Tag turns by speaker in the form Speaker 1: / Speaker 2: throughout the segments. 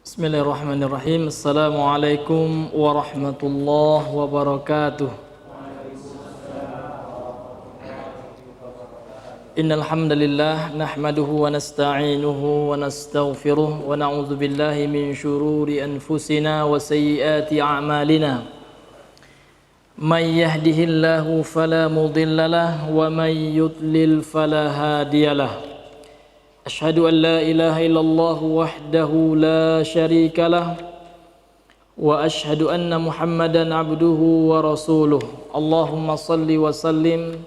Speaker 1: Bismillahirrahmanirrahim. Assalamualaikum warahmatullahi wabarakatuh. Innal hamdalillah nahmaduhu wa nasta'inuhu wa nastaghfiruh wa na'udzu billahi min shururi anfusina wa sayyiati a'malina. May yahdihillahu fala mudilla lahu wa may yudlil fala hadiyalah. Asyhadu an la ilaha illallah wahdahu la syarika lah wa asyhadu anna Muhammadan abduhu wa rasuluh. Allahumma salli wa sallim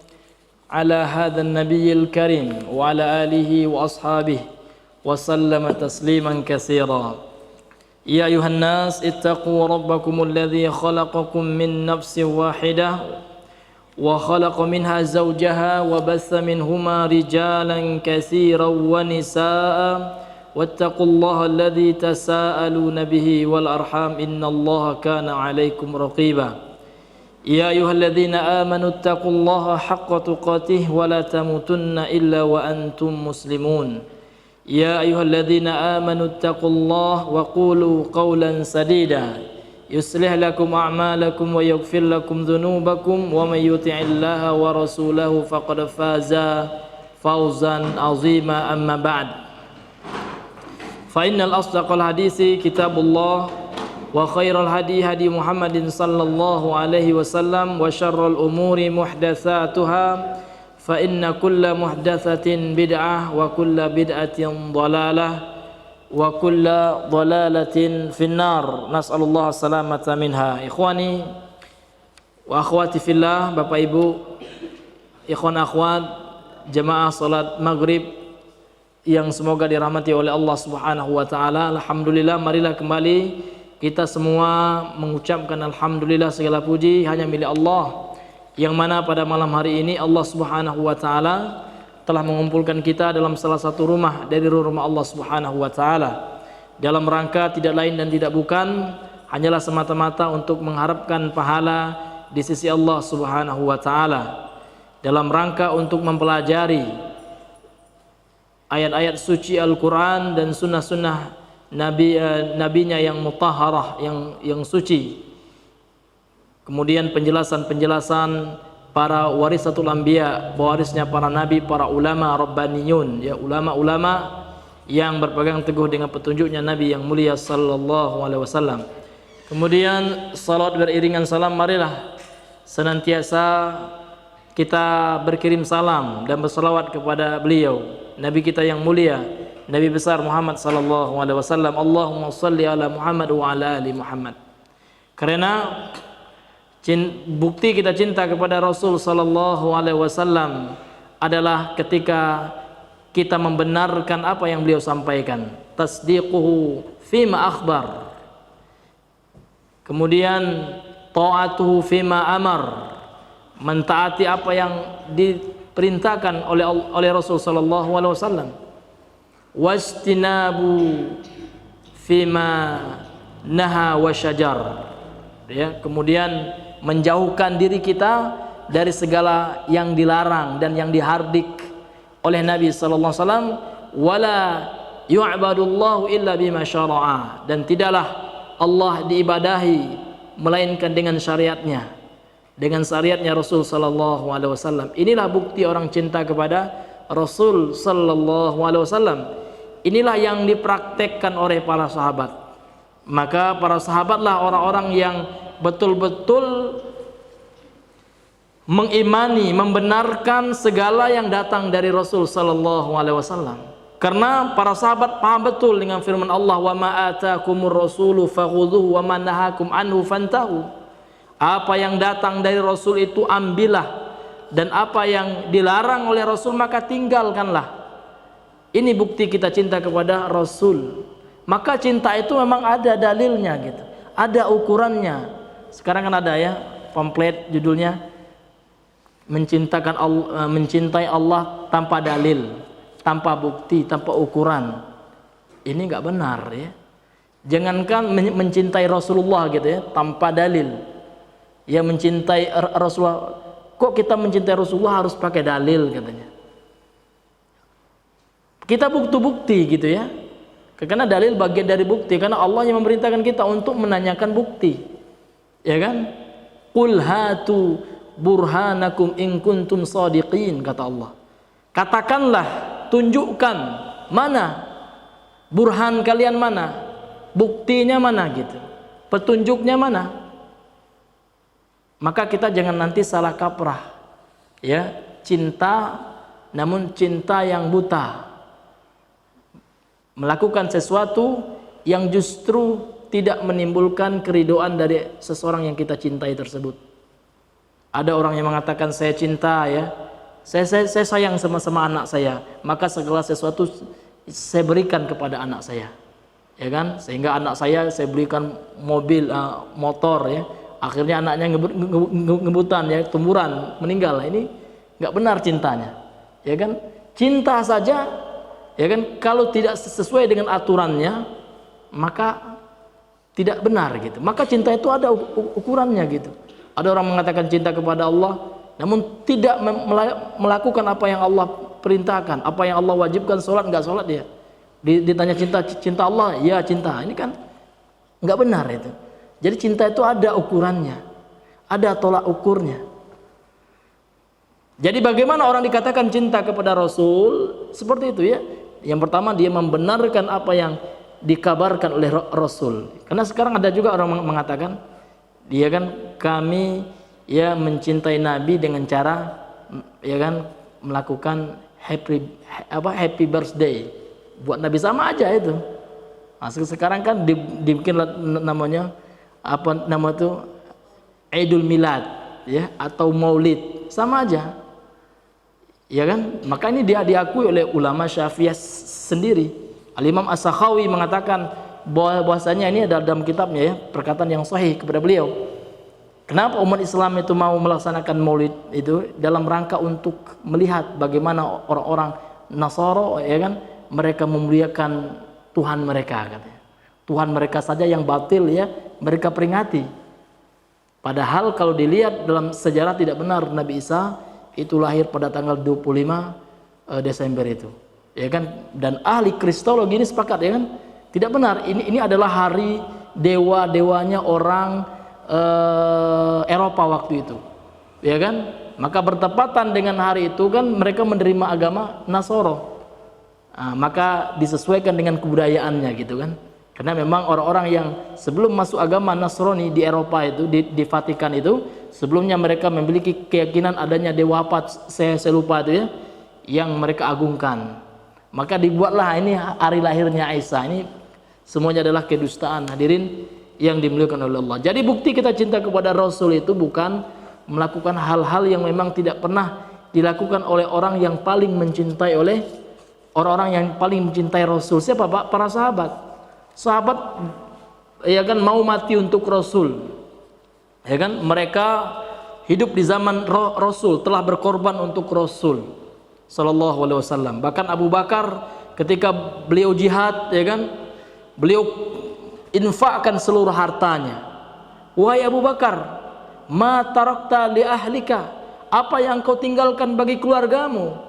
Speaker 1: ala hadzal nabiyil karim wa ala alihi wa ashabihi wa sallama tasliman katsira. Ya ayuhan nas ittaqu rabbakumul ladzi khalaqakum min nafsin wahidah wa khalaqa minha zawjaha wa bassa minhuma rijalan katsiran wa nisaa wattaqullaha alladzi tasaaluna bihi wal arham innallaha kana 'alaikum raqiba. Ya ayyuhalladzina amanu ittaqullaha haqqa tuqatih wa la tamutunna illa wa antum muslimun. Ya ayyuhalladzina amanu ittaqullaha wa qulu qawlan sadida yuslih lakum a'malakum wa yaghfir lakum dhunubakum wa may yuti'illaha wa rasulahu faqad faza fawzan 'azima amma ba'd. Fa innal asdaqal hadisi kitabullah wa khairal hadi hadi Muhammadin sallallahu alaihi wasallam wa syarrul umuri muhdatsatuha fa inna kulla muhdatsatin bid'ah wa kulla bid'atin dhalalah wa kulla dhalalatin finnar. Nas'alullah salamata minha. Ikhwani wa akhwati fillah, Bapak Ibu, ikhwan akhwat, jemaah salat maghrib yang semoga dirahmati oleh Allah Subhanahu wa taala. Alhamdulillah, marilah kembali kita semua mengucapkan alhamdulillah, segala puji hanya milik Allah, yang mana pada malam hari ini Allah Subhanahu wa taala telah mengumpulkan kita dalam salah satu rumah dari rumah Allah Subhanahu wa taala dalam rangka tidak lain dan tidak bukan hanyalah semata-mata untuk mengharapkan pahala di sisi Allah Subhanahu wa taala, dalam rangka untuk mempelajari ayat-ayat suci Al-Qur'an dan sunnah-sunnah nabinya yang mutahharah, yang suci. Kemudian penjelasan-penjelasan para warisatul anbiya, pewarisnya para nabi, para ulama rabbaniyun, ya, ulama-ulama yang berpegang teguh dengan petunjuknya Nabi yang mulia sallallahu alaihi wasallam. Kemudian salat beriringan salam, marilah senantiasa kita berkirim salam dan berselawat kepada beliau, nabi kita yang mulia, Nabi besar Muhammad sallallahu alaihi wasallam. Allahumma shalli ala Muhammad wa ala ali Muhammad. Karena bukti kita cinta kepada Rasul sallallahu alaihi wasallam adalah ketika kita membenarkan apa yang beliau sampaikan, tasdiquhu fima akhbar, kemudian ta'atuhu fima amar, mentaati apa yang diperintahkan oleh Rasul sallallahu alaihi wasallam, wastinabu fima naha wa syajar, ya, kemudian menjauhkan diri kita dari segala yang dilarang dan yang dihardik oleh Nabi sallallahu alaihi wasallam. Wala yu'badullahu illa bima syara'a, dan tidaklah Allah diibadahi melainkan dengan syariatnya, dengan syariatnya Rasul sallallahu alaihi wasallam. Inilah bukti orang cinta kepada Rasul sallallahu alaihi wasallam. Inilah yang dipraktekkan oleh para sahabat. Maka para sahabatlah orang-orang yang betul-betul mengimani, membenarkan segala yang datang dari Rasul sallallahu alaihi wasallam. Karena para sahabat paham betul dengan firman Allah, wa ma atakumur rasulu fakhudhuhu wa ma nahakum anhu fantahu. Apa yang datang dari Rasul itu ambillah, dan apa yang dilarang oleh Rasul maka tinggalkanlah. Ini bukti kita cinta kepada Rasul. Maka cinta itu memang ada dalilnya gitu, ada ukurannya. Sekarang kan ada ya pamflet judulnya mencintai Allah tanpa dalil, tanpa bukti, tanpa ukuran. Ini nggak benar ya. Jangankan mencintai Rasulullah gitu ya tanpa dalil. Ya, mencintai Rasulullah, kok kita mencintai Rasulullah harus pakai dalil katanya. Kita bukti-bukti gitu ya. Karena dalil bagian dari bukti, karena Allah yang memerintahkan kita untuk menanyakan bukti. Ya kan? Qul hatu burhanakum in kuntum shadiqin, kata Allah. Katakanlah, tunjukkan mana burhan kalian, mana buktinya, mana gitu. Petunjuknya mana? Maka kita jangan nanti salah kaprah. Ya, cinta namun cinta yang buta. Melakukan sesuatu yang justru tidak menimbulkan keridoan dari seseorang yang kita cintai tersebut. Ada orang yang mengatakan saya cinta ya, saya sayang sama anak saya, maka segala sesuatu saya berikan kepada anak saya, ya kan? Sehingga anak saya berikan mobil, motor ya. Akhirnya anaknya ngebutan ya, tumburan, meninggal. Ini nggak benar cintanya, ya kan? Cinta saja. Ya kan, kalau tidak sesuai dengan aturannya maka tidak benar gitu. Maka cinta itu ada ukurannya gitu. Ada orang mengatakan cinta kepada Allah namun tidak melakukan apa yang Allah perintahkan, apa yang Allah wajibkan, sholat enggak sholat dia. Ditanya cinta Allah, ya cinta. Ini kan enggak benar itu. Jadi cinta itu ada ukurannya, ada tolak ukurnya. Jadi bagaimana orang dikatakan cinta kepada Rasul? Seperti itu ya. Yang pertama, dia membenarkan apa yang dikabarkan oleh Rasul. Karena sekarang ada juga orang mengatakan, dia kan kami ya mencintai Nabi dengan cara ya kan melakukan happy birthday buat Nabi, sama aja itu. Nah, sekarang kan dibikin namanya apa nama itu, Idul Milad ya, atau Maulid, sama aja. Ya kan? Maka ini dia diakui oleh ulama Syafi'iyah sendiri. Al-Imam As-Sakhawi mengatakan bahwasanya ini ada dalam kitabnya ya, perkataan yang sahih kepada beliau. Kenapa umat Islam itu mau melaksanakan Maulid itu? Dalam rangka untuk melihat bagaimana orang-orang Nasara ya kan, mereka memuliakan Tuhan mereka katanya. Tuhan mereka saja yang batil ya, mereka peringati. Padahal kalau dilihat dalam sejarah tidak benar, Nabi Isa itu lahir pada tanggal 25 Desember itu, ya kan? Dan ahli kristologi ini sepakat ya kan, tidak benar. Ini adalah hari dewa-dewanya orang Eropa waktu itu, ya kan? Maka bertepatan dengan hari itu kan mereka menerima agama Nasoro. Maka disesuaikan dengan kebudayaannya gitu kan. Karena memang orang-orang yang sebelum masuk agama Nasrani di Eropa itu, di Vatikan itu, sebelumnya mereka memiliki keyakinan adanya dewa apa, saya lupa itu ya, yang mereka agungkan. Maka dibuatlah ini hari lahirnya Isa. Ini semuanya adalah kedustaan, hadirin yang dimuliakan oleh Allah. Jadi bukti kita cinta kepada Rasul itu bukan melakukan hal-hal yang memang tidak pernah dilakukan oleh orang yang paling mencintai, oleh orang-orang yang paling mencintai Rasul. Siapa Pak? Para sahabat. Sahabat ya kan mau mati untuk Rasul, ya kan, mereka hidup di zaman Rasul, telah berkorban untuk Rasul Sallallahu Alaihi Wasallam. Bahkan Abu Bakar ketika beliau jihad ya kan, beliau infakkan seluruh hartanya. Wahai Abu Bakar, ma tarakta li ahlika, apa yang kau tinggalkan bagi keluargamu?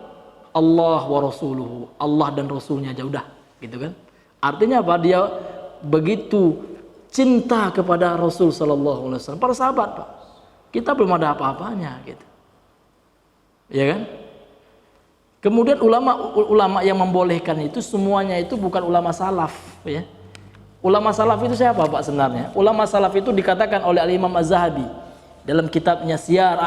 Speaker 1: Allah wa rasuluhu, Allah dan Rasulnya aja udah gitu kan. Artinya apa? Dia begitu cinta kepada Rasul Sallallahu Alaihi Wasallam. Para sahabat Pak, kita belum ada apa-apanya gitu, ya kan? Kemudian ulama yang membolehkan itu semuanya itu bukan ulama salaf ya. Ulama salaf itu siapa Pak sebenarnya? Ulama salaf itu dikatakan oleh Al-Imam Az-Zahabi dalam kitabnya Siyar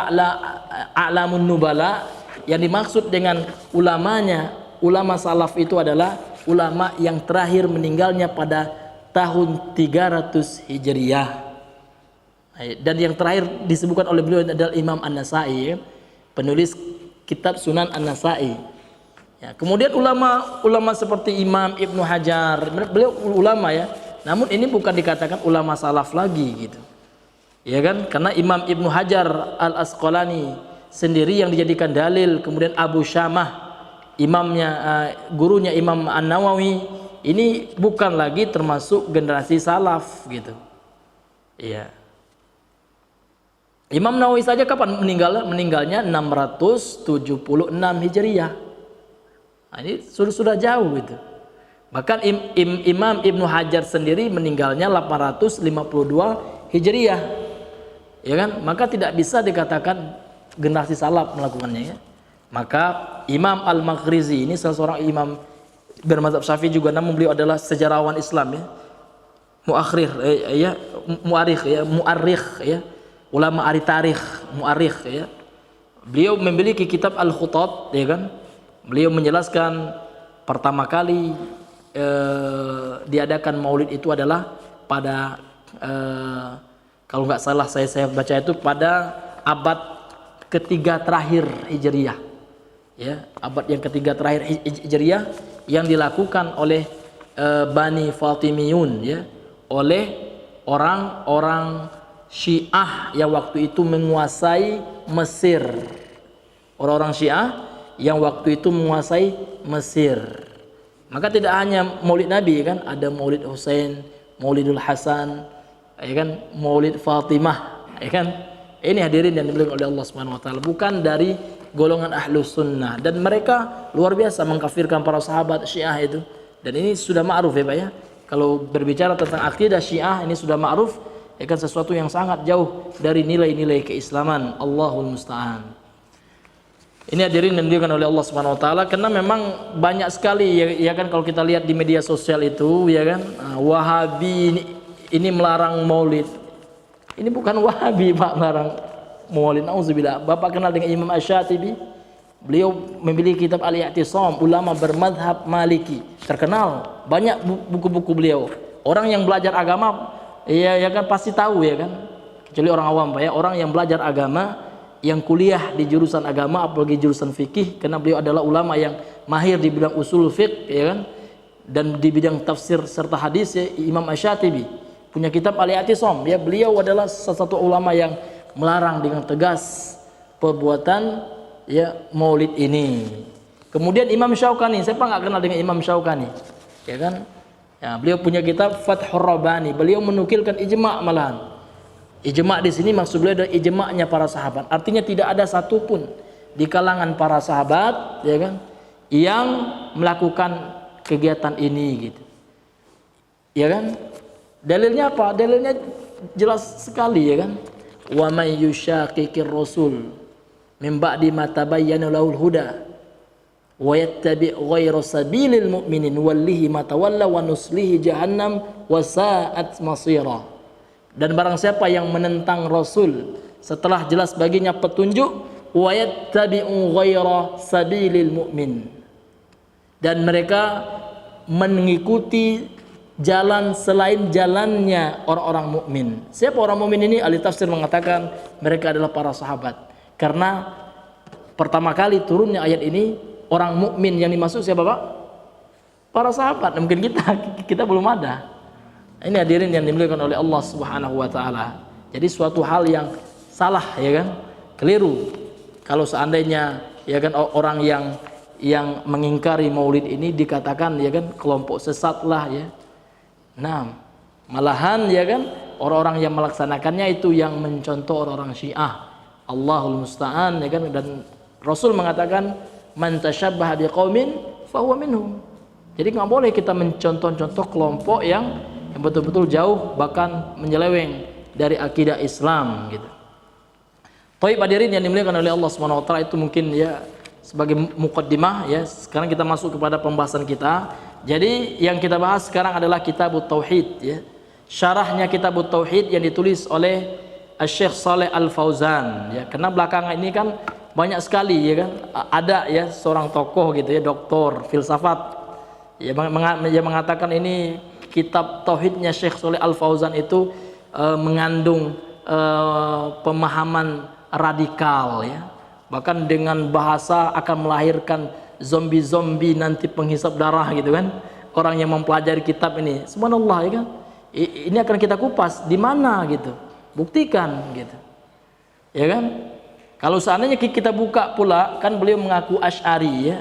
Speaker 1: A'lamun Nubala, yang dimaksud dengan ulama salaf itu adalah ulama yang terakhir meninggalnya pada tahun 300 Hijriyah. Dan yang terakhir disebutkan oleh beliau adalah Imam An-Nasai, penulis kitab Sunan An-Nasai. Ya, kemudian ulama seperti Imam Ibnu Hajar, beliau ulama ya. Namun ini bukan dikatakan ulama salaf lagi gitu. Ya kan? Karena Imam Ibnu Hajar Al-Asqalani sendiri yang dijadikan dalil, kemudian Abu Syamah imamnya, gurunya Imam An-Nawawi, ini bukan lagi termasuk generasi salaf gitu. Iya. Imam Nawawi saja kapan meninggalnya 676 Hijriah. Nah, ini sudah jauh gitu. Bahkan Imam Ibnu Hajar sendiri meninggalnya 852 Hijriah. Ya kan? Maka tidak bisa dikatakan generasi salaf melakukannya ya. Maka Imam Al-Maghrizi ini salah seorang imam bermadzhab Syafi'i juga, namun beliau adalah sejarawan Islam ya. Mu'arikh ya. Ulama ahli tarikh, mu'arikh ya. Beliau memiliki kitab Al-Khutat ya kan. Beliau menjelaskan pertama kali diadakan Maulid itu adalah pada kalau nggak salah saya baca itu pada abad ketiga terakhir Hijriah. Ya, abad yang ketiga terakhir Hijriah yang dilakukan oleh Bani Fatimiyun ya, oleh orang-orang Syiah yang waktu itu menguasai Mesir. Orang-orang Syiah yang waktu itu menguasai Mesir. Maka tidak hanya Maulid Nabi kan, ada Maulid Husain, Maulidul Hasan, ya kan, Maulid Fatimah, ya kan. Ini hadirin yang dimuliakan oleh Allah Subhanahu wa taala, bukan dari golongan Ahlus Sunnah, dan mereka luar biasa mengkafirkan para sahabat Syiah itu. Dan ini sudah ma'ruf ya Pak ya. Kalau berbicara tentang akidah Syiah ini sudah ma'ruf, ya kan, sesuatu yang sangat jauh dari nilai-nilai keislaman. Allahul musta'an. Ini hadirin yang dimuliakan oleh Allah Subhanahu wa taala, karena memang banyak sekali ya kan, kalau kita lihat di media sosial itu ya kan, Wahabi ini melarang Maulid. Ini bukan Wahabi Pak melarang Maulid, nauzubillah. Bapak kenal dengan Imam Asy-Syatibi? Beliau memiliki kitab Al-I'tisam, ulama bermadhab Maliki, terkenal, banyak buku-buku beliau. Orang yang belajar agama ya kan pasti tahu ya kan, kecuali orang awam Pak ya, orang yang belajar agama, yang kuliah di jurusan agama, apalagi jurusan fikih, karena beliau adalah ulama yang mahir di bidang usul fiqh ya kan, dan di bidang tafsir serta hadis ya. Imam Asy-Syatibi punya kitab Al-I'tisam ya, beliau adalah salah satu ulama yang melarang dengan tegas perbuatan ya Maulid ini. Kemudian Imam Syaukani, siapa nggak kenal dengan Imam Syaukani ya kan ya, beliau punya kitab Fathur Rabbani, beliau menukilkan ijma' malahan. Ijma' di sini maksud beliau adalah ijma'nya para sahabat. Artinya tidak ada satupun di kalangan para sahabat ya kan yang melakukan kegiatan ini gitu. Ya kan? Dalilnya apa? Dalilnya jelas sekali ya kan. Wa may yushaqiqir rasul min ba'di ma tabayyana lahul huda wa yattabi' ghayra sabilil mu'minin wallihi ma tawalla wa nuslihi jahannam wa sa'at masira. Dan barang siapa yang menentang Rasul setelah jelas baginya petunjuk, wa yattabi'u ghayra sabilil mu'min, dan mereka mengikuti jalan selain jalannya orang-orang mukmin. Siapa orang mukmin ini? Ahli tafsir mengatakan mereka adalah para sahabat. Karena pertama kali turunnya ayat ini, orang mukmin yang dimaksud siapa Pak? Para sahabat. Mungkin kita belum ada. Ini hadirin yang dimuliakan oleh Allah Subhanahu wa taala. Jadi suatu hal yang salah ya kan, keliru kalau seandainya ya kan orang yang mengingkari Maulid ini dikatakan ya kan kelompok sesat lah ya. Nah, malahan ya kan orang-orang yang melaksanakannya itu yang mencontoh orang-orang Syiah. Allahul musta'an ya kan, dan Rasul mengatakan man tasyabbaha biqaumin fahuwa minhum. Jadi nggak boleh kita mencontoh-contoh kelompok yang betul-betul jauh bahkan menyeleweng dari akidah Islam gitu. Thayyib hadirin yang dimuliakan oleh Allah Subhanahu wa taala, itu mungkin ya sebagai muqaddimah ya. Sekarang kita masuk kepada pembahasan kita. Jadi yang kita bahas sekarang adalah Kitabut Tauhid ya. Syarahnya Kitabut Tauhid yang ditulis oleh Syekh Shalih Al-Fauzan ya. Karena belakangan ini kan banyak sekali ya kan ada ya seorang tokoh gitu ya, doktor filsafat ya, mengatakan ini kitab tauhidnya Syekh Shalih Al-Fauzan itu mengandung pemahaman radikal ya. Bahkan dengan bahasa akan melahirkan zombie-zombie nanti penghisap darah gitu kan. Orang yang mempelajari kitab ini, subhanallah ya kan. Ini akan kita kupas di mana gitu. Buktikan gitu. Ya kan? Kalau seandainya kita buka pula, kan beliau mengaku Asy'ari ya.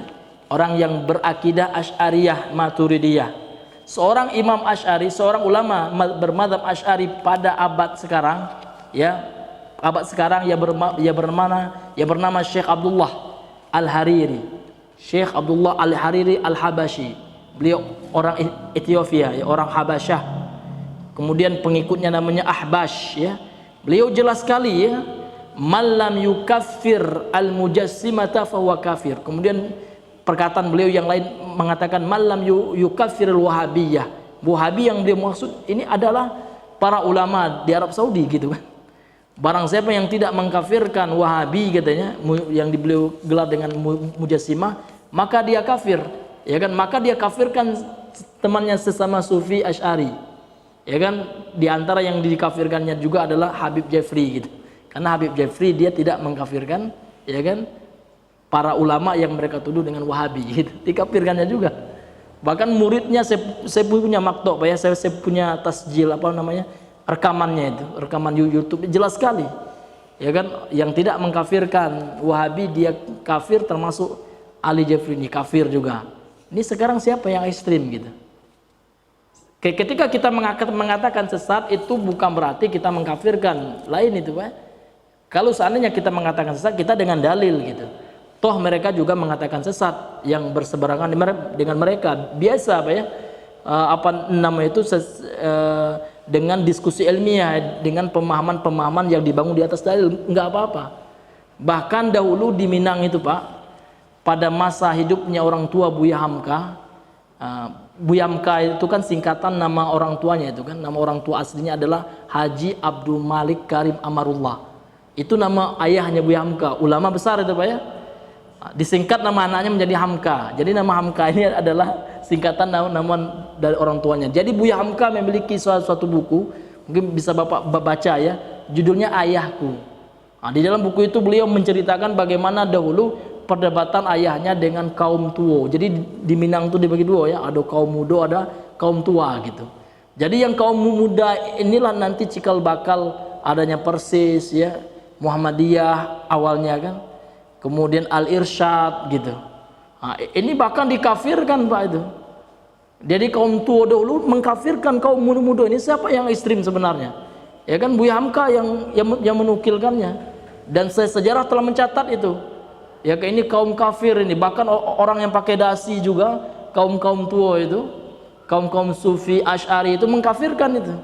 Speaker 1: Orang yang berakidah Asy'ariyah Maturidiyah. Seorang Imam Asy'ari, seorang ulama bermadzhab Asy'ari pada abad sekarang ya. Abad sekarang yang bernama Syekh Abdullah Al-Hariri. Syekh Abdullah Al-Hariri Al-Habashi. Beliau orang Ethiopia, ya, orang Habasyah. Kemudian pengikutnya namanya Ahbash, ya. Beliau jelas sekali, ya, malam yukaffir al-mujassimata fahuwa kafir. Kemudian perkataan beliau yang lain mengatakan malam yukaffir al-wahabiyah. Wahabi yang dia maksud ini adalah para ulama di Arab Saudi gitu kan. Barang siapa yang tidak mengkafirkan Wahabi katanya, yang beliau gelar dengan mujassimah, maka dia kafir, ya kan? Maka dia kafirkan temannya sesama Sufi Asy'ari, ya kan? Di antara yang dikafirkannya juga adalah Habib Jafri gitu. Karena Habib Jafri dia tidak mengkafirkan, ya kan, para ulama yang mereka tuduh dengan Wahabi gitu. Dikafirkannya juga. Bahkan muridnya saya punya maktok, Pak, ya, saya punya tasjil apa namanya? Rekamannya itu, rekaman YouTube jelas sekali. Ya kan, yang tidak mengkafirkan Wahabi dia kafir, termasuk Ali Jafri ini kafir juga. Ini sekarang siapa yang ekstrim gitu? Ketika kita mengatakan sesat itu bukan berarti kita mengkafirkan lain itu, Pak. Kalau seandainya kita mengatakan sesat, kita dengan dalil gitu. Toh mereka juga mengatakan sesat yang berseberangan dengan mereka. Biasa, Pak, ya. Apa nama itu dengan diskusi ilmiah, dengan pemahaman-pemahaman yang dibangun di atas dalil, enggak apa-apa. Bahkan dahulu di Minang itu, Pak, pada masa hidupnya orang tua Buya Hamka, Buya Hamka itu kan singkatan nama orang tuanya itu kan, nama orang tua aslinya adalah Haji Abdul Malik Karim Amarullah. Itu nama ayahnya Buya Hamka, ulama besar itu, Pak, ya. Disingkat nama anaknya menjadi Hamka. Jadi nama Hamka ini adalah singkatan nama dari orang tuanya. Jadi Buya Hamka memiliki suatu buku, mungkin bisa Bapak baca, ya, judulnya Ayahku. Nah, di dalam buku itu beliau menceritakan bagaimana dahulu perdebatan ayahnya dengan kaum tua. Jadi di Minang itu dibagi dua, ya, ada kaum muda, ada kaum tua gitu. Jadi yang kaum muda inilah nanti cikal bakal adanya Persis, ya, Muhammadiyah awalnya kan. Kemudian Al-Irsyad gitu. Nah, ini bahkan dikafirkan, Pak, itu. Jadi kaum tua dahulu mengkafirkan kaum muda-muda ini. Siapa yang ekstrim sebenarnya? Ya kan Buya Hamka yang menukilkannya. Dan sejarah telah mencatat itu. Ya, ini kaum kafir ini. Bahkan orang yang pakai dasi juga, kaum-kaum tua itu, kaum-kaum Sufi Asy'ari itu mengkafirkan itu.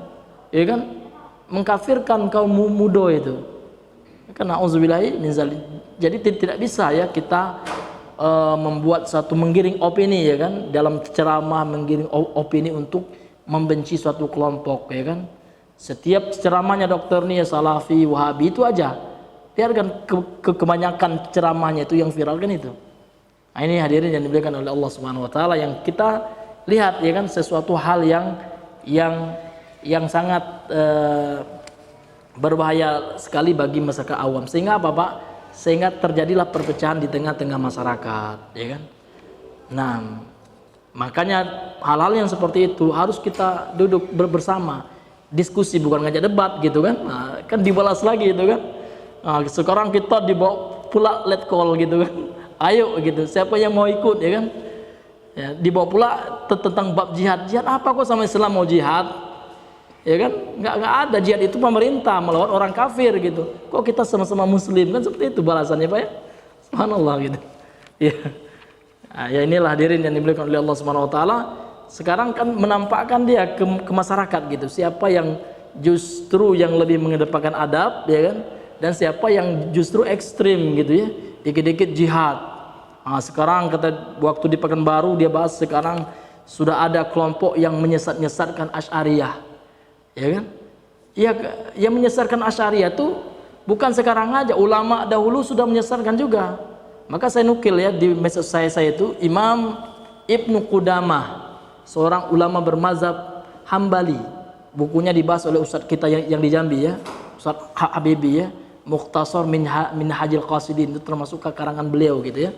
Speaker 1: Ya kan? Mengkafirkan kaum muda itu. Karena auzubillahi min zalik. Jadi tidak bisa, ya, kita membuat satu menggiring opini, ya kan, dalam ceramah menggiring opini untuk membenci suatu kelompok, ya kan. Setiap ceramahnya dokter nih, ya, Salafi, Wahabi itu aja. Biarkan kebanyakan ceramahnya itu yang viral kan itu. Nah, ini hadirin yang dimuliakan oleh Allah Subhanahu wa taala, yang kita lihat, ya kan, sesuatu hal yang sangat berbahaya sekali bagi masyarakat awam. Sehingga apa, Pak? Sehingga terjadilah perpecahan di tengah-tengah masyarakat, ya kan. Nah, makanya hal-hal yang seperti itu harus kita duduk bersama, diskusi, bukan ngajak debat gitu kan. Nah, kan dibalas lagi itu kan. Nah, sekarang kita dibawa pula let call gitu kan. Ayo gitu, siapa yang mau ikut, ya kan. Ya, dibawa pula tentang bab jihad. Jihad apa kok sama Islam mau jihad? Ya kan, nggak ada. Jihad itu pemerintah melawan orang kafir gitu. Kok kita sama-sama muslim, kan seperti itu balasannya, Pak, ya. Subhanallah gitu. Ya. Nah, ya inilah hadirin yang dimuliakan oleh Allah Subhanahu wa taala. Sekarang kan menampakkan dia ke masyarakat gitu. Siapa yang justru yang lebih mengedepankan adab, ya kan? Dan siapa yang justru ekstrim gitu, ya. Dikit-dikit jihad. Nah, sekarang kata waktu di Pekanbaru dia bahas sekarang sudah ada kelompok yang menyesatkan Asy'ariyah. Ya kan? Ya, yang menyesatkan Asy'ariyah itu bukan sekarang aja, ulama dahulu sudah menyesatkan juga. Maka saya nukil, ya, di medsos saya itu Imam Ibnu Qudamah, seorang ulama bermazhab Hambali. Bukunya dibahas oleh ustadz kita yang di Jambi, ya, Ustadz Habibi, ya, Mukhtasar Minhajil Qasidin, itu termasuk karangan beliau gitu, ya.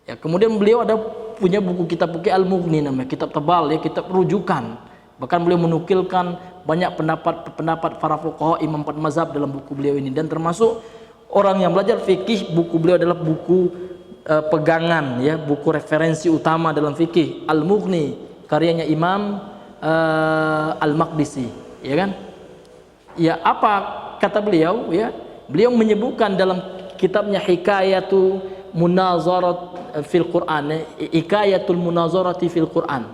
Speaker 1: Ya, kemudian beliau ada punya buku kitab Al-Mughni namanya, kitab tebal, ya, kitab rujukan. Bahkan beliau menukilkan banyak pendapat para fuqaha imam 4 mazhab dalam buku beliau ini. Dan termasuk orang yang belajar fikih, buku beliau adalah buku pegangan, ya, buku referensi utama dalam fikih. Al-Mughni karyanya Imam Al-Maqdisi, ya kan. Ya, apa kata beliau, ya? Beliau menyebutkan dalam kitabnya Hikayatu munazarat fil Quran, ikayatul munazarati fil Quran.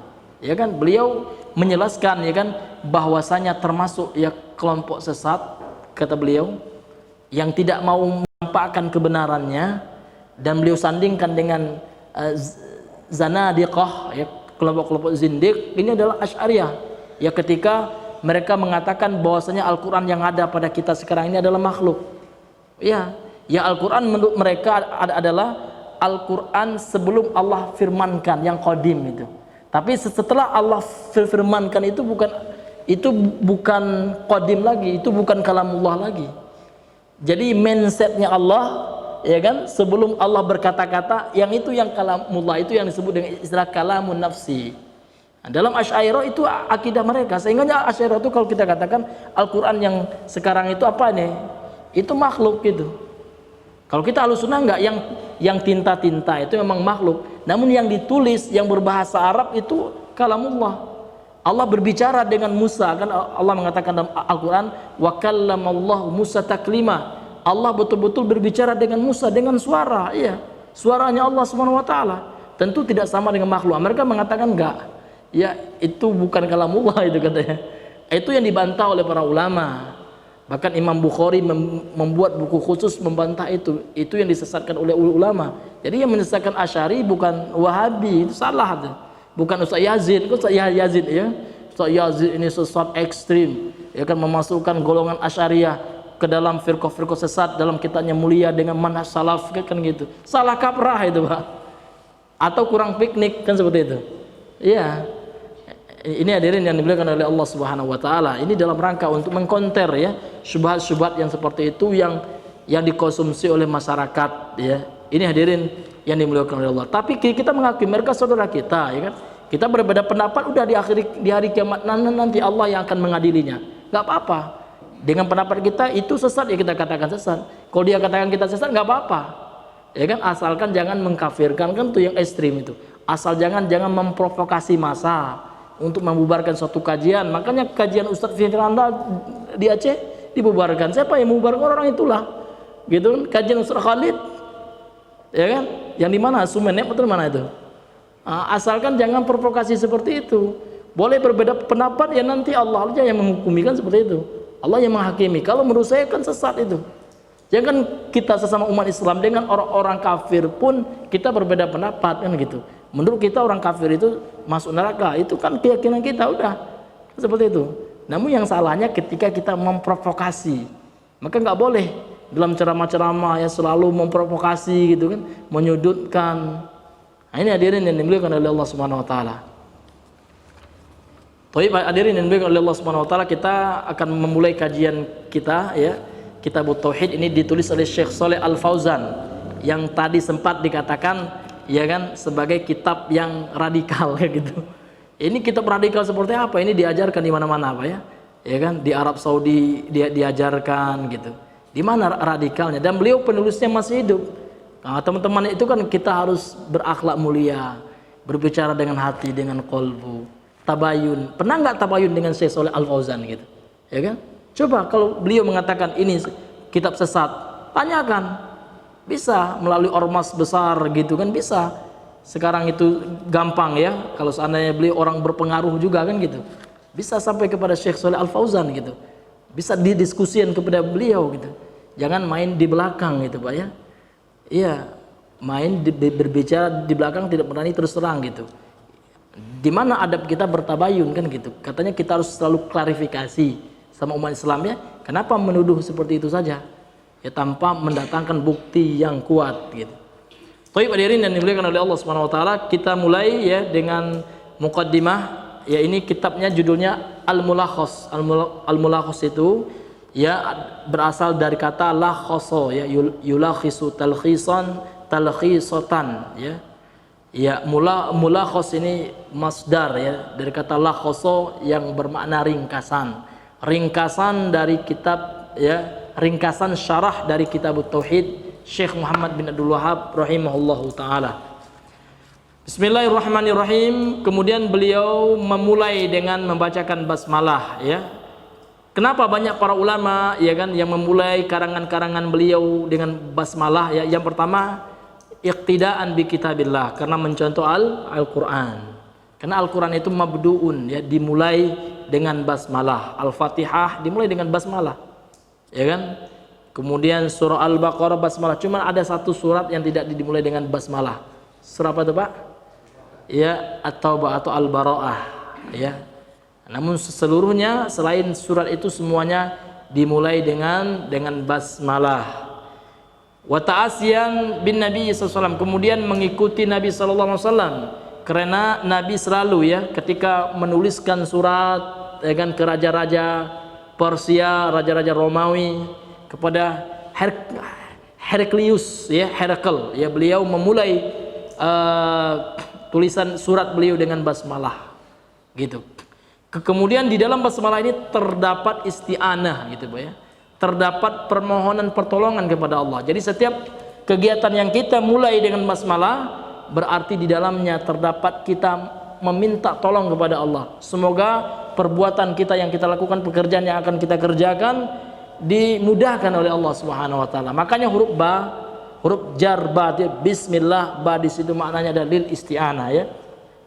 Speaker 1: Ya kan, beliau menjelaskan ya kan bahwasanya termasuk ya kelompok sesat, kata beliau, yang tidak mau menampakkan kebenarannya, dan beliau sandingkan dengan zanadiqah, ya, kelompok-kelompok zindiq. Ini adalah Asy'ariyah, ya, ketika mereka mengatakan bahwasanya Al-Quran yang ada pada kita sekarang ini adalah makhluk. Ya, Al-Quran menurut mereka adalah Al-Quran sebelum Allah firmankan, yang qadim itu. Tapi setelah Allah firmankan itu bukan qadim lagi, itu bukan kalamullah lagi. Jadi mindsetnya Allah, ya kan, sebelum Allah berkata-kata, yang kalamullah, itu yang disebut dengan istilah kalamun nafsi. Nah, dalam Asy'ariyah itu akidah mereka. Sehingga Asy'ariyah itu kalau kita katakan Al-Quran yang sekarang itu apa nih? Itu makhluk gitu. Kalau kita Ahlussunnah enggak, yang tinta-tinta itu memang makhluk. Namun yang ditulis, yang berbahasa Arab itu kalamullah. Allah berbicara dengan Musa, kan Allah mengatakan dalam Al-Quran, wa kallamallahu Musa taklima. Allah betul-betul berbicara dengan Musa dengan suara, iya, suaranya Allah Subhanahu wa taala. Tentu tidak sama dengan makhluk. Mereka mengatakan enggak. Ya, itu bukan kalamullah itu katanya. Itu yang dibantah oleh para ulama. Bahkan Imam Bukhari membuat buku khusus membantah itu. Itu yang disesatkan oleh ulama. Jadi yang menyesatkan Asy'ari bukan Wahabi, itu salah itu. Bukan Ustaz Yazid, Ustaz Yazid ya. Ustaz Yazid ini sesat ekstrim. Ya kan, memasukkan golongan Asy'ariyah ke dalam firqah-firqah sesat dalam kitabnya Mulia dengan manhaj salaf, kan gitu. Salah kaprah itu, Pak. Atau kurang piknik, kan seperti itu. Iya. Ini hadirin yang dimuliakan oleh Allah Subhanahu wa taala. Ini dalam rangka untuk mengkonter ya syubhat-syubhat yang seperti itu yang dikonsumsi oleh masyarakat ya. Ini hadirin yang dimuliakan oleh Allah. Tapi kita mengakui mereka saudara kita, ya kan? Kita berbeda pendapat, udah di hari kiamat nanti Allah yang akan mengadilinya. Enggak apa-apa. Dengan pendapat kita itu sesat, ya kita katakan sesat. Kalau dia katakan kita sesat, enggak apa-apa. Ya kan, asalkan jangan mengkafirkan, kan itu yang ekstrim itu. Asal jangan memprovokasi massa untuk membubarkan suatu kajian. Makanya kajian Ustadz Firanda di Aceh dibubarkan. Siapa yang membubarkan? Orang itulah, gitu. Kajian Ustadz Khalid, ya kan, yang di mana, Sumeneb atau mana itu. Asalkan jangan provokasi seperti itu. Boleh berbeda pendapat, ya nanti Allah aja yang menghukumi, kan seperti itu. Allah yang menghakimi. Kalau menurut saya kan sesat itu. Jangan kita sesama umat Islam dengan orang-orang kafir pun kita berbeda pendapat, kan gitu. Menurut kita orang kafir itu masuk neraka, itu kan keyakinan kita, udah seperti itu. Namun yang salahnya ketika kita memprovokasi, maka nggak boleh dalam ceramah-ceramah ya selalu memprovokasi gitu kan, menyudutkan. Nah, ini hadirin yang dimuliakan oleh Allah Subhanahu wa taala. Baik, hadirin yang dimuliakan oleh Allah Subhanahu wa taala, kita akan memulai kajian kita ya. Kitabut Tauhid ini ditulis oleh Syekh Shalih Al Fauzan yang tadi sempat dikatakan ya kan sebagai kitab yang radikal ya gitu. Ini kitab radikal seperti apa? Ini diajarkan di mana-mana apa ya? Ya kan, di Arab Saudi diajarkan gitu. Di mana radikalnya? Dan beliau penulisnya masih hidup. Nah, teman-teman, itu kan kita harus berakhlak mulia, berbicara dengan hati, dengan kolbu, tabayun. Pernah nggak tabayun dengan Syekh Shalih Al Fauzan gitu? Ya kan? Coba kalau beliau mengatakan ini kitab sesat, tanyakan. Bisa melalui ormas besar gitu kan, bisa. Sekarang itu gampang ya, kalau seandainya beliau orang berpengaruh juga kan gitu. Bisa sampai kepada Syekh Shalih Al Fauzan gitu. Bisa didiskusikan kepada beliau gitu. Jangan main di belakang gitu, Pak ya. Iya, main berbicara di belakang tidak berani terus terang gitu. Di mana adab kita bertabayun kan gitu. Katanya kita harus selalu klarifikasi sama umat Islam ya. Kenapa menuduh seperti itu saja? Ya, tanpa mendatangkan bukti yang kuat gitu. Baik hadirin yang dimuliakan oleh Allah Subhanahu wa taala, kita mulai ya dengan muqaddimah. Ya, ini kitabnya judulnya Al-Mulakhas. Al-Mulakhas itu ya berasal dari kata lakhaso ya, yulakhisu talkhisan talkhisatan ya. Ya, mulakhas ini masdar ya dari kata lakhaso yang bermakna ringkasan. Ringkasan dari kitab ya, ringkasan syarah dari Kitabut Tauhid Syekh Muhammad bin Abdul Wahhab rahimahullahu taala. Bismillahirrahmanirrahim. Kemudian beliau memulai dengan membacakan basmalah ya. Kenapa banyak para ulama ya kan yang memulai karangan-karangan beliau dengan basmalah ya? Yang pertama iqtidaan bi kitabillah, karena mencontoh Al-Qur'an. Karena Al-Qur'an itu mabduun, ya, dimulai dengan basmalah. Al-Fatihah dimulai dengan basmalah. Ya kan? Kemudian surah Al-Baqarah basmalah. Cuma ada satu surat yang tidak dimulai dengan basmalah. Surah apa itu, Pak? Ya, At-Taubah atau Al-Bara'ah, ya. Namun seluruhnya selain surat itu semuanya dimulai dengan basmalah. Wa ta'asyan bin Nabi sallallahu alaihi wasallam, kemudian mengikuti Nabi sallallahu alaihi wasallam, karena Nabi selalu, ya, ketika menuliskan surat, ya kan, ke raja-raja Persia, raja-raja Romawi, kepada Heraklius, ya, Herakl, ya, beliau memulai tulisan surat beliau dengan basmalah, gitu. Kemudian di dalam basmalah ini terdapat isti'anah, gitu, Pak, ya. Terdapat permohonan pertolongan kepada Allah. Jadi setiap kegiatan yang kita mulai dengan basmalah berarti di dalamnya terdapat kita meminta tolong kepada Allah. Semoga perbuatan kita yang kita lakukan, pekerjaan yang akan kita kerjakan dimudahkan oleh Allah Subhanahu wa taala. Makanya huruf ba, huruf jar ba, bismillah, ba di situ maknanya dalil isti'anah, ya.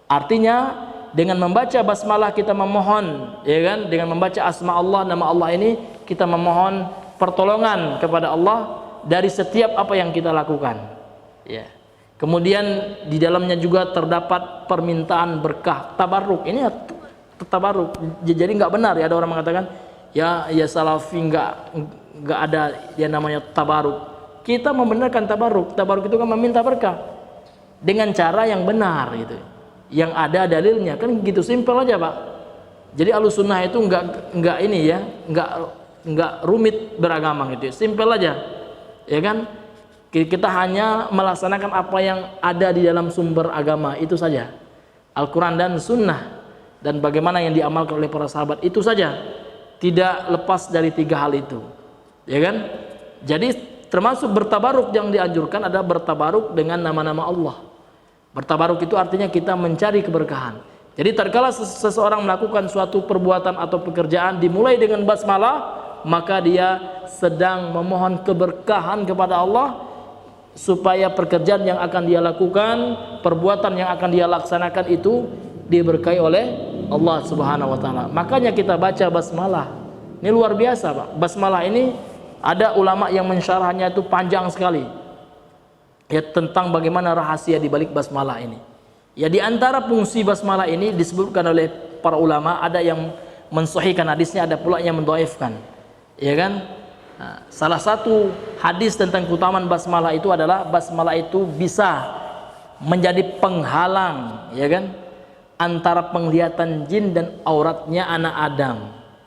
Speaker 1: Artinya dengan membaca basmalah kita memohon, ya kan, dengan membaca asma Allah, nama Allah ini kita memohon pertolongan kepada Allah dari setiap apa yang kita lakukan, ya. Kemudian di dalamnya juga terdapat permintaan berkah, tabarruk. Ini ya, tabarruk. Jadi nggak benar, ya, ada orang mengatakan ya salafi nggak ada yang namanya tabarruk. Kita membenarkan tabarruk. Tabarruk itu kan meminta berkah dengan cara yang benar, gitu, yang ada dalilnya, kan gitu, simpel aja, Pak. Jadi Ahlussunnah itu nggak ini, ya, nggak rumit beragama, gitu, simpel aja, ya kan. Kita hanya melaksanakan apa yang ada di dalam sumber agama, itu saja, Al-Quran dan Sunnah, dan bagaimana yang diamalkan oleh para sahabat, itu saja, tidak lepas dari tiga hal itu, ya kan. Jadi termasuk bertabaruk yang dianjurkan adalah bertabaruk dengan nama-nama Allah. Bertabaruk itu artinya kita mencari keberkahan. Jadi tatkala seseorang melakukan suatu perbuatan atau pekerjaan dimulai dengan basmalah, maka dia sedang memohon keberkahan kepada Allah supaya pekerjaan yang akan dia lakukan, perbuatan yang akan dia laksanakan itu diberkahi oleh Allah Subhanahu wa taala. Makanya kita baca basmalah. Ini luar biasa, Pak. Basmalah ini ada ulama yang mensyarahnya itu panjang sekali, ya, tentang bagaimana rahasia di balik basmalah ini. Ya, di antara fungsi basmalah ini disebutkan oleh para ulama, ada yang mensahihkan hadisnya, ada pula yang mendhaifkan, ya kan. Nah, salah satu hadis tentang keutamaan basmalah itu adalah basmalah itu bisa menjadi penghalang, ya kan, antara penglihatan jin dan auratnya anak Adam.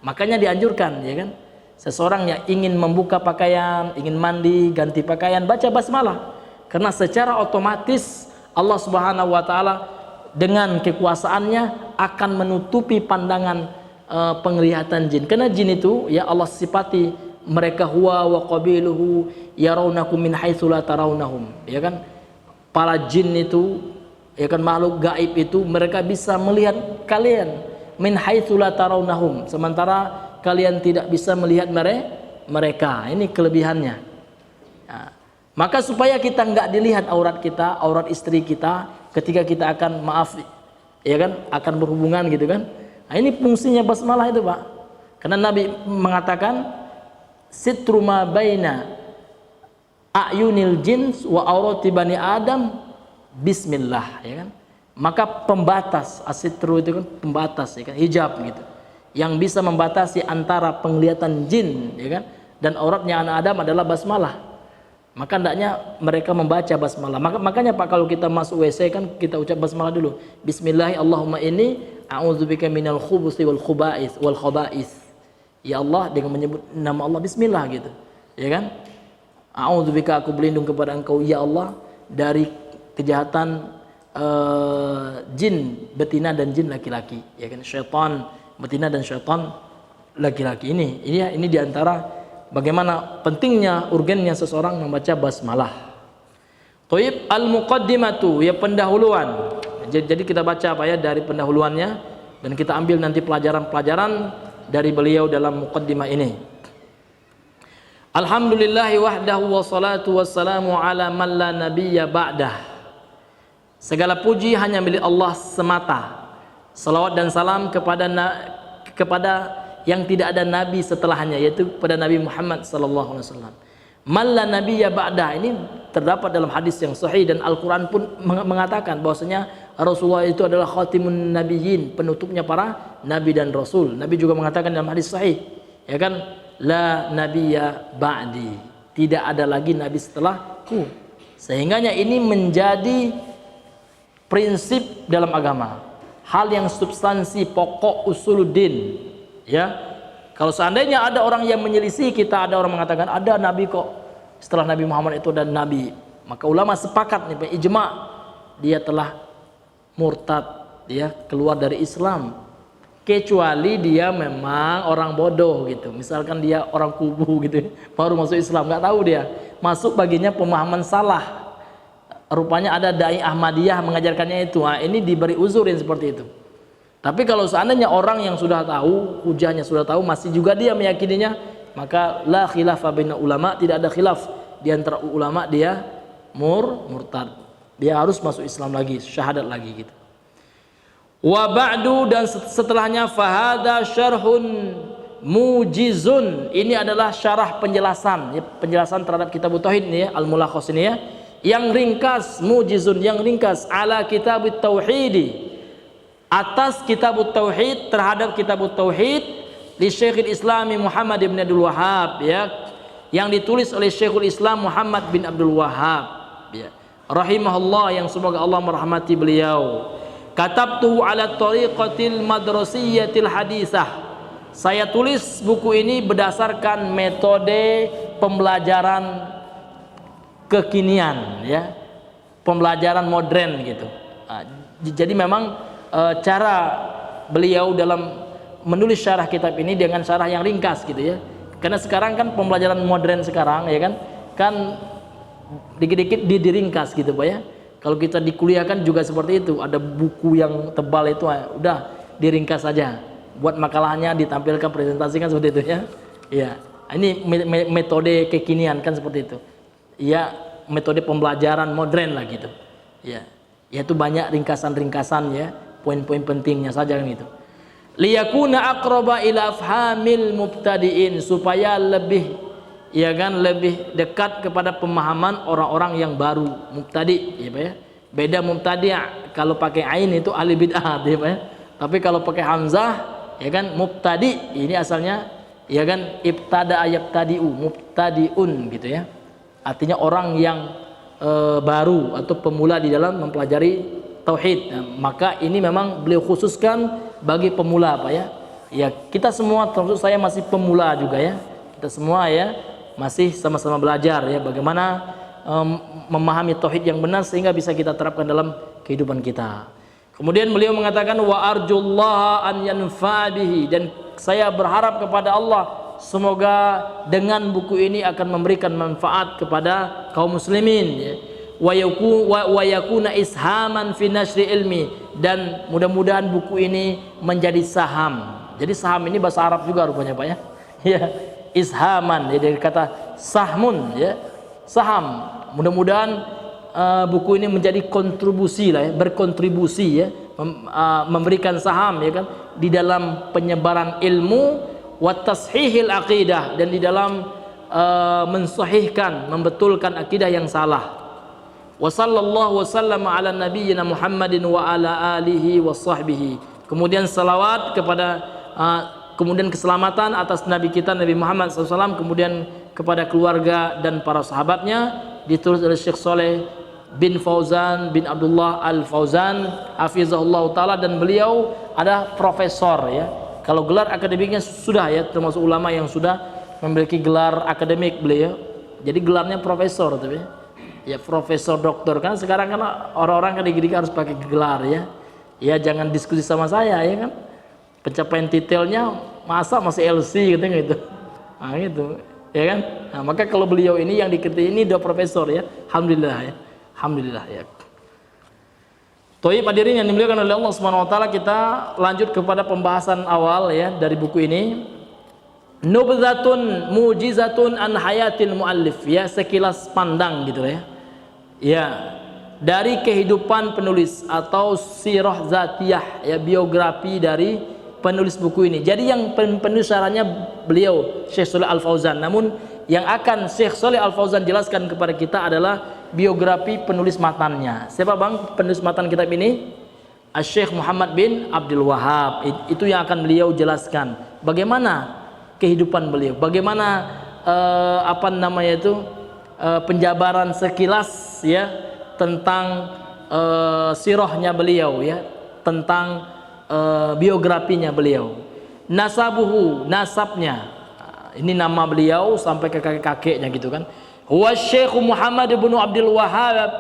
Speaker 1: Makanya dianjurkan, ya kan, seseorang yang ingin membuka pakaian, ingin mandi, ganti pakaian, baca basmalah. Karena secara otomatis Allah Subhanahu wa taala dengan kekuasaannya akan menutupi pandangan penglihatan jin. Karena jin itu, ya, Allah sifati mereka huwa wa qabiluhu yarawnakum min haitsu la tarawnahum, ya kan. Para jin itu, ya kan, makhluk gaib itu, mereka bisa melihat kalian min haitsu la tarawnahum, sementara kalian tidak bisa melihat mereka. Ini kelebihannya. Nah, maka supaya kita nggak dilihat aurat kita, aurat istri kita ketika kita akan, maaf, ya kan, akan berhubungan, gitu kan. Nah, ini fungsinya basmalah itu, Pak. Karena Nabi mengatakan sitru ma baina ayunil jins wa aurati bani Adam bismillah, ya kan. Maka pembatas, asitru itu kan pembatas, ya kan, hijab, gitu, yang bisa membatasi antara penglihatan jin, ya kan, dan auratnya anak Adam adalah basmalah. Maka hendaknya mereka membaca basmalah. Makanya, Pak, kalau kita masuk WC kan kita ucap basmalah dulu. Bismillah Allahumma inni a'udzubika minal khubuthi wal khaba'is. Ya Allah, dengan menyebut nama Allah, bismillah, gitu, ya kan. A'udzubika, aku berlindung kepada Engkau ya Allah dari kejahatan jin betina dan jin laki-laki, ya kan, syaitan betina dan syaitan laki-laki. Ini diantara bagaimana pentingnya, urgennya seseorang membaca basmalah. Thayyib, al-muqaddimatu, ya, pendahuluan. Jadi kita baca, apa, ya, dari pendahuluannya, dan kita ambil nanti pelajaran-pelajaran dari beliau dalam muqaddimah ini. Alhamdulillahi wahdahu wassalatu wassalamu ala man la nabiyya ba'dah. Segala puji hanya milik Allah semata. Salawat dan salam kepada yang tidak ada nabi setelahnya, yaitu kepada Nabi Muhammad sallallahu alaihi wasallam. Man la nabiyya ba'dah ini terdapat dalam hadis yang sahih, dan Al-Qur'an pun mengatakan bahwasanya Rasulullah itu adalah khatimun nabiyyin, penutupnya para nabi dan rasul. Nabi juga mengatakan dalam hadis sahih, ya kan, la nabiyya ba'di, tidak ada lagi nabi setelahku. Sehingganya ini menjadi prinsip dalam agama, hal yang substansi pokok usuluddin, ya. Kalau seandainya ada orang yang menyelisih kita, ada orang mengatakan ada nabi kok setelah Nabi Muhammad itu ada nabi, maka ulama sepakat nih, ijma, dia telah murtad, dia keluar dari Islam, kecuali dia memang orang bodoh gitu. Misalkan dia orang kubu gitu, baru masuk Islam, nggak tahu dia masuk, baginya pemahaman salah. Rupanya ada dai Ahmadiyah mengajarkannya itu. Nah, ini diberi uzurin seperti itu. Tapi kalau seandainya orang yang sudah tahu, hujahnya sudah tahu, masih juga dia meyakininya, maka la khilafa baina ulama, tidak ada khilaf di antara ulama, dia murtad. Dia harus masuk Islam lagi, syahadat lagi gitu. Wa ba'du, dan setelahnya fahada syarhun mujizun, ini adalah syarah penjelasan, ya, penjelasan terhadap kitab tauhid ini, ya, al-mulakhas ini, ya, yang ringkas, mujizun, yang ringkas, ala kitab tauhid, atas kitab tauhid, terhadap kitab tauhid li Syekhul Islam Muhammad bin Abdul Wahhab, ya, yang ditulis oleh Syekhul Islam Muhammad bin Abdul Wahhab, ya, rahimahullah, yang semoga Allah merahmati beliau. Katabtuhu ala tariqatil madrasiyatil hadisah, saya tulis buku ini berdasarkan metode pembelajaran kekinian, ya, pembelajaran modern gitu. Nah, jadi memang cara beliau dalam menulis syarah kitab ini dengan syarah yang ringkas gitu, ya, karena sekarang kan pembelajaran modern sekarang, ya kan dikit-dikit diringkas gitu Pak, ya. Kalau kita dikuliahkan juga seperti itu, ada buku yang tebal itu, udah diringkas saja, buat makalahnya ditampilkan, presentasikan seperti itu, ya. Ya, ini metode kekinian kan seperti itu. Ya, metode pembelajaran modern lah gitu. Ya, yaitu banyak ringkasan-ringkasan, ya, poin-poin pentingnya saja kan gitu. Liyakuna aqraba ila afhamil mubtadiin, supaya lebih, ya kan, lebih dekat kepada pemahaman orang-orang yang baru, mubtadi, ya Pak, ya. Beda mubtadi' kalau pakai ain itu ahli bid'ah, ya Pak, ya. Tapi kalau pakai hamzah, ya kan, mubtadi ini asalnya, ya kan, ibtada yabtadi'u, mubtadi'un gitu, ya. Artinya orang yang baru atau pemula di dalam mempelajari tauhid. Nah, maka ini memang beliau khususkan bagi pemula Pak, ya. Ya, kita semua, termasuk saya, masih pemula juga, ya. Kita semua, ya, masih sama-sama belajar, ya, bagaimana memahami tauhid yang benar sehingga bisa kita terapkan dalam kehidupan kita. Kemudian beliau mengatakan wa arjullaha an yanfa'a bihi, dan saya berharap kepada Allah semoga dengan buku ini akan memberikan manfaat kepada kaum muslimin, ya. Wa yakuna ishaman fi nashri ilmi, dan mudah-mudahan buku ini menjadi saham. Jadi saham ini bahasa Arab juga rupanya Pak, ya. Ya, ishaman, ya, dari kata sahmun, ya, saham. Mudah-mudahan buku ini menjadi kontribusi lah, ya, berkontribusi, ya, memberikan saham, ya kan, di dalam penyebaran ilmu, wa tashihil aqidah, dan di dalam mensahihkan, membetulkan akidah yang salah. Wa sallallahu wasallam ala nabiyyina Muhammadin wa ala alihi wa sahbihi. Kemudian salawat kepada kemudian keselamatan atas Nabi kita Nabi Muhammad SAW, kemudian kepada keluarga dan para sahabatnya, ditulis oleh Syekh Saleh bin Fauzan bin Abdullah Al-Fauzan hafizahullah ta'ala, dan beliau ada profesor, ya. Kalau gelar akademiknya sudah, ya, termasuk ulama yang sudah memiliki gelar akademik beliau, jadi gelarnya profesor, tapi, ya, profesor doktor, kan sekarang kan orang-orang kan digini harus pakai gelar, ya. Ya, jangan diskusi sama saya, ya kan, pencapaian titelnya masa masih LC gitu. Nah, gitu, ya kan. Nah, maka kalau beliau ini yang dikritik ini udah profesor, ya, alhamdulillah, ya, alhamdulillah, ya. Thayyib hadirin yang dimuliakan oleh Allah Subhanahu wa taala, kita lanjut kepada pembahasan awal, ya, dari buku ini. Nubzatun mujizatun an hayatil muallif, ya sekilas pandang gitu ya. Ya, dari kehidupan penulis atau sirah zatiyah, ya biografi dari penulis buku ini. Jadi yang penulis syarahnya beliau Syekh Shalih Al Fauzan. Namun yang akan Syekh Shalih Al Fauzan jelaskan kepada kita adalah biografi penulis matannya. Siapa bang penulis matan kitab ini? Syekh Muhammad bin Abdul Wahhab. Itu yang akan beliau jelaskan. Bagaimana kehidupan beliau, bagaimana penjabaran sekilas ya tentang sirahnya beliau, ya tentang biografinya beliau. Nasabuhu, nasabnya, ini nama beliau sampai ke kakek-kakeknya gitu kan. Wa Syekh Muhammad bin Abdul Wahhab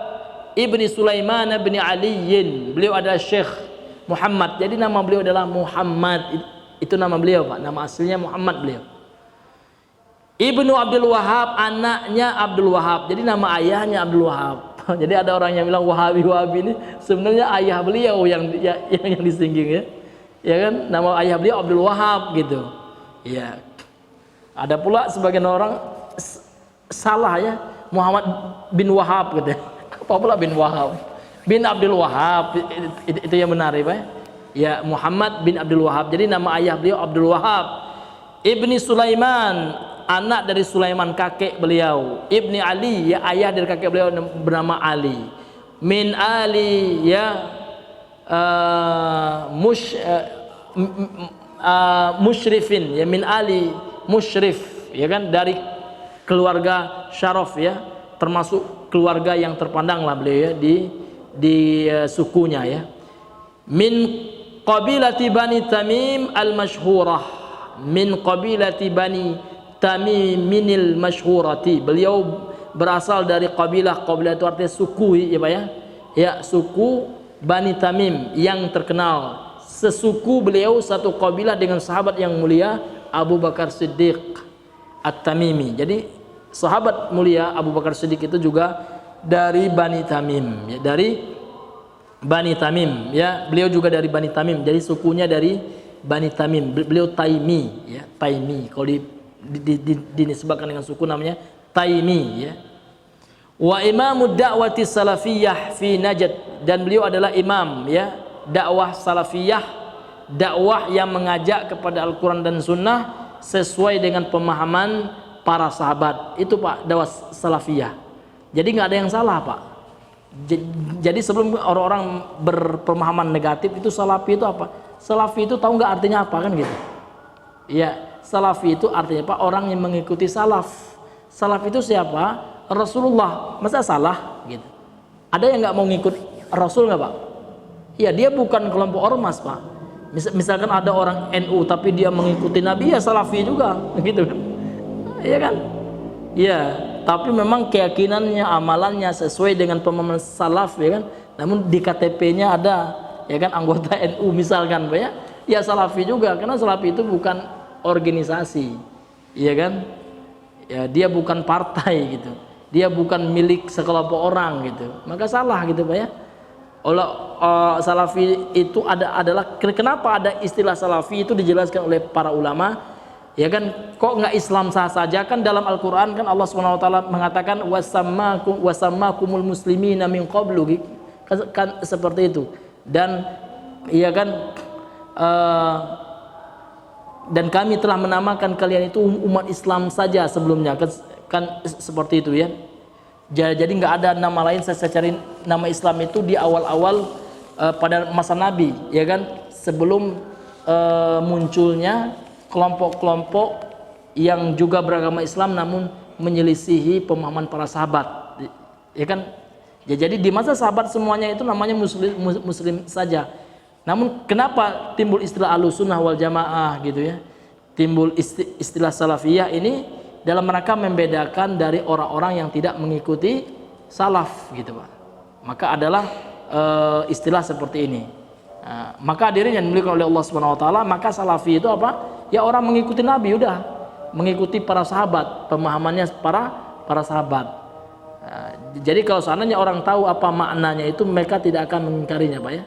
Speaker 1: ibni Sulaiman bin Aliyin. Beliau adalah Syekh Muhammad, jadi nama beliau adalah Muhammad. Itu nama beliau Pak, nama aslinya Muhammad beliau. Ibnu Abdul Wahhab, anaknya Abdul Wahhab, jadi nama ayahnya Abdul Wahhab. Jadi ada orang yang bilang Wahabi ini sebenarnya ayah beliau yang disingging ya. Ya kan, nama ayah beliau Abdul Wahhab gitu. Ya. Ada pula sebagian orang salah ya, Muhammad bin Wahhab gitu. Apa pula bin Wahhab? Bin Abdul Wahhab, itu yang benar ya Pak. Ya, Muhammad bin Abdul Wahhab. Jadi nama ayah beliau Abdul Wahhab. Ibni Sulaiman, anak dari Sulaiman kakek beliau. Ibni Ali, ya ayah dari kakek beliau bernama Ali. Min Ali, ya musyrifin, ya min Ali musyrif, ya kan dari keluarga syaraf ya, termasuk keluarga yang terpandang lah beliau ya di sukunya ya. Min qabilati Bani Tamim al-masyhurah, min qabilati Bani Tamiminil masyhurati. Beliau berasal dari kabilah itu artinya suku ya Pak ya. Ya, suku Bani Tamim yang terkenal. Sesuku beliau satu kabilah dengan sahabat yang mulia Abu Bakar Siddiq At-Tamimi. Jadi sahabat mulia Abu Bakar Siddiq itu juga dari Bani Tamim ya, dari Bani Tamim ya, beliau juga dari Bani Tamim, jadi sukunya dari Bani Tamim. Beliau Taimi ya, Taimi kalau dinisbahkan dengan suku namanya Taimi ya. Wa imamud da'wati salafiyah fi Najd, dan beliau adalah imam ya dakwah salafiyah, dakwah yang mengajak kepada Al-Quran dan Sunnah sesuai dengan pemahaman para sahabat. Itu Pak, dakwah salafiyah. Jadi nggak ada yang salah Pak. Jadi sebelum orang-orang berpemahaman negatif itu salafi itu apa? Salafi itu tahu nggak artinya apa kan gitu? Ya, salafi itu artinya Pak orang yang mengikuti salaf. Salaf itu siapa? Rasulullah. Masa salah gitu? Ada yang nggak mau ngikut Rasul nggak Pak? Ya, dia bukan kelompok ormas Pak. Misalkan ada orang NU tapi dia mengikuti Nabi, ya salafi juga gitu kan? Iya kan? Ya, tapi memang keyakinannya, amalannya sesuai dengan pemahaman salaf ya kan. Namun di KTP-nya ada ya kan anggota NU misalkan Pak ya. Ya salafi juga, karena salafi itu bukan organisasi. Iya kan? Ya, dia bukan partai gitu. Dia bukan milik sekelompok orang gitu. Maka salah gitu Pak ya. Salafi itu adalah kenapa ada istilah salafi itu dijelaskan oleh para ulama. Ya kan, kok nggak Islam sah saja? Kan dalam Al-Quran kan Allah SWT mengatakan wasammakumul muslimina min qablu, kan seperti itu. Dan ya kan, dan kami telah menamakan kalian itu umat Islam saja sebelumnya, kan seperti itu ya. Jadi nggak ada nama lain. Saya cari nama Islam itu di awal-awal pada masa Nabi ya kan, sebelum munculnya kelompok-kelompok yang juga beragama Islam namun menyelisihi pemahaman para sahabat ya kan. Ya, jadi di masa sahabat semuanya itu namanya muslim saja. Namun kenapa timbul istilah Ahlussunnah wal Jamaah gitu ya, timbul istilah salafiyah ini dalam rangka membedakan dari orang-orang yang tidak mengikuti salaf gitu Pak. Maka adalah istilah seperti ini. Maka hadirin yang dimuliakan oleh Allah Subhanahu wa taala, maka salafi itu apa? Ya orang mengikuti Nabi, udah mengikuti para sahabat, pemahamannya para sahabat. Jadi kalau seandainya orang tahu apa maknanya itu, mereka tidak akan mengingkarinya Pak ya.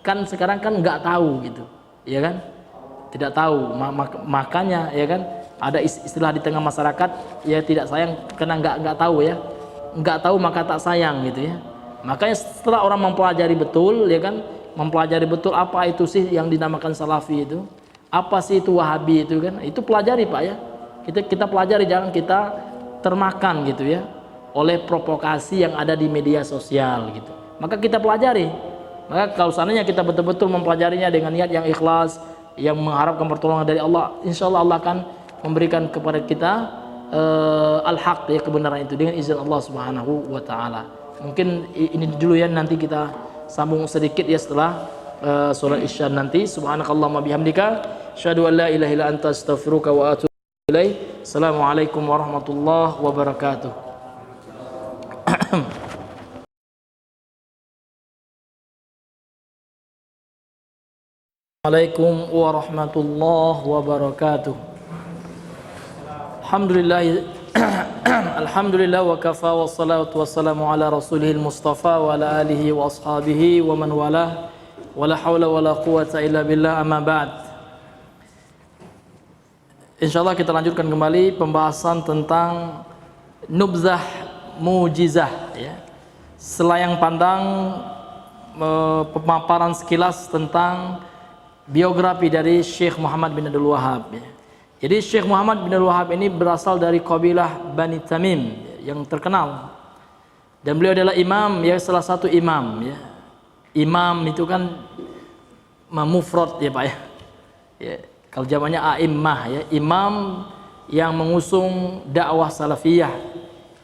Speaker 1: Kan sekarang kan nggak tahu gitu, ya kan? tidak tahu. Makanya ya kan ada istilah di tengah masyarakat, ya tidak sayang karena nggak tahu ya, nggak tahu maka tak sayang gitu ya. Makanya setelah orang mempelajari betul ya kan, mempelajari betul apa itu sih yang dinamakan salafi itu, apa sih itu wahabi itu kan, itu pelajari Pak ya. Kita pelajari, jangan kita termakan gitu ya oleh provokasi yang ada di media sosial gitu. Maka kita pelajari. Maka kalau seandainya kita betul-betul mempelajarinya dengan niat yang ikhlas, yang mengharapkan pertolongan dari Allah, insya Allah Allah akan memberikan kepada kita al-haq ya, kebenaran itu dengan izin Allah Subhanahu wa taala. Mungkin ini dulu ya, nanti kita sambung sedikit ya setelah salat Isya nanti. Subhanakallahumma bihamdika asyhadu an la ilaha illa anta astaghfiruka wa atubu ilaik. Assalamualaikum warahmatullahi wabarakatuh. Assalamualaikum warahmatullahi wabarakatuh. Alhamdulillah wa kafa wa salatu wassalamu ala rasulihil mustafa wa ala alihi wa ashabihi wa man walah wa la hawla wa la quwata illa billah, amma ba'd. Insyaallah kita lanjutkan kembali pembahasan tentang nubzah mujizah ya. Selayang pandang pemaparan sekilas tentang biografi dari Syekh Muhammad bin Abdul Wahhab ya. Jadi Syekh Muhammad bin Abdul Wahhab ini berasal dari kabilah Bani Tamim yang terkenal, dan beliau adalah imam ya, salah satu imam ya. Imam itu kan mufrad ya Pak ya. Ya, kalau zamannya a'immah ya, imam yang mengusung dakwah salafiyah,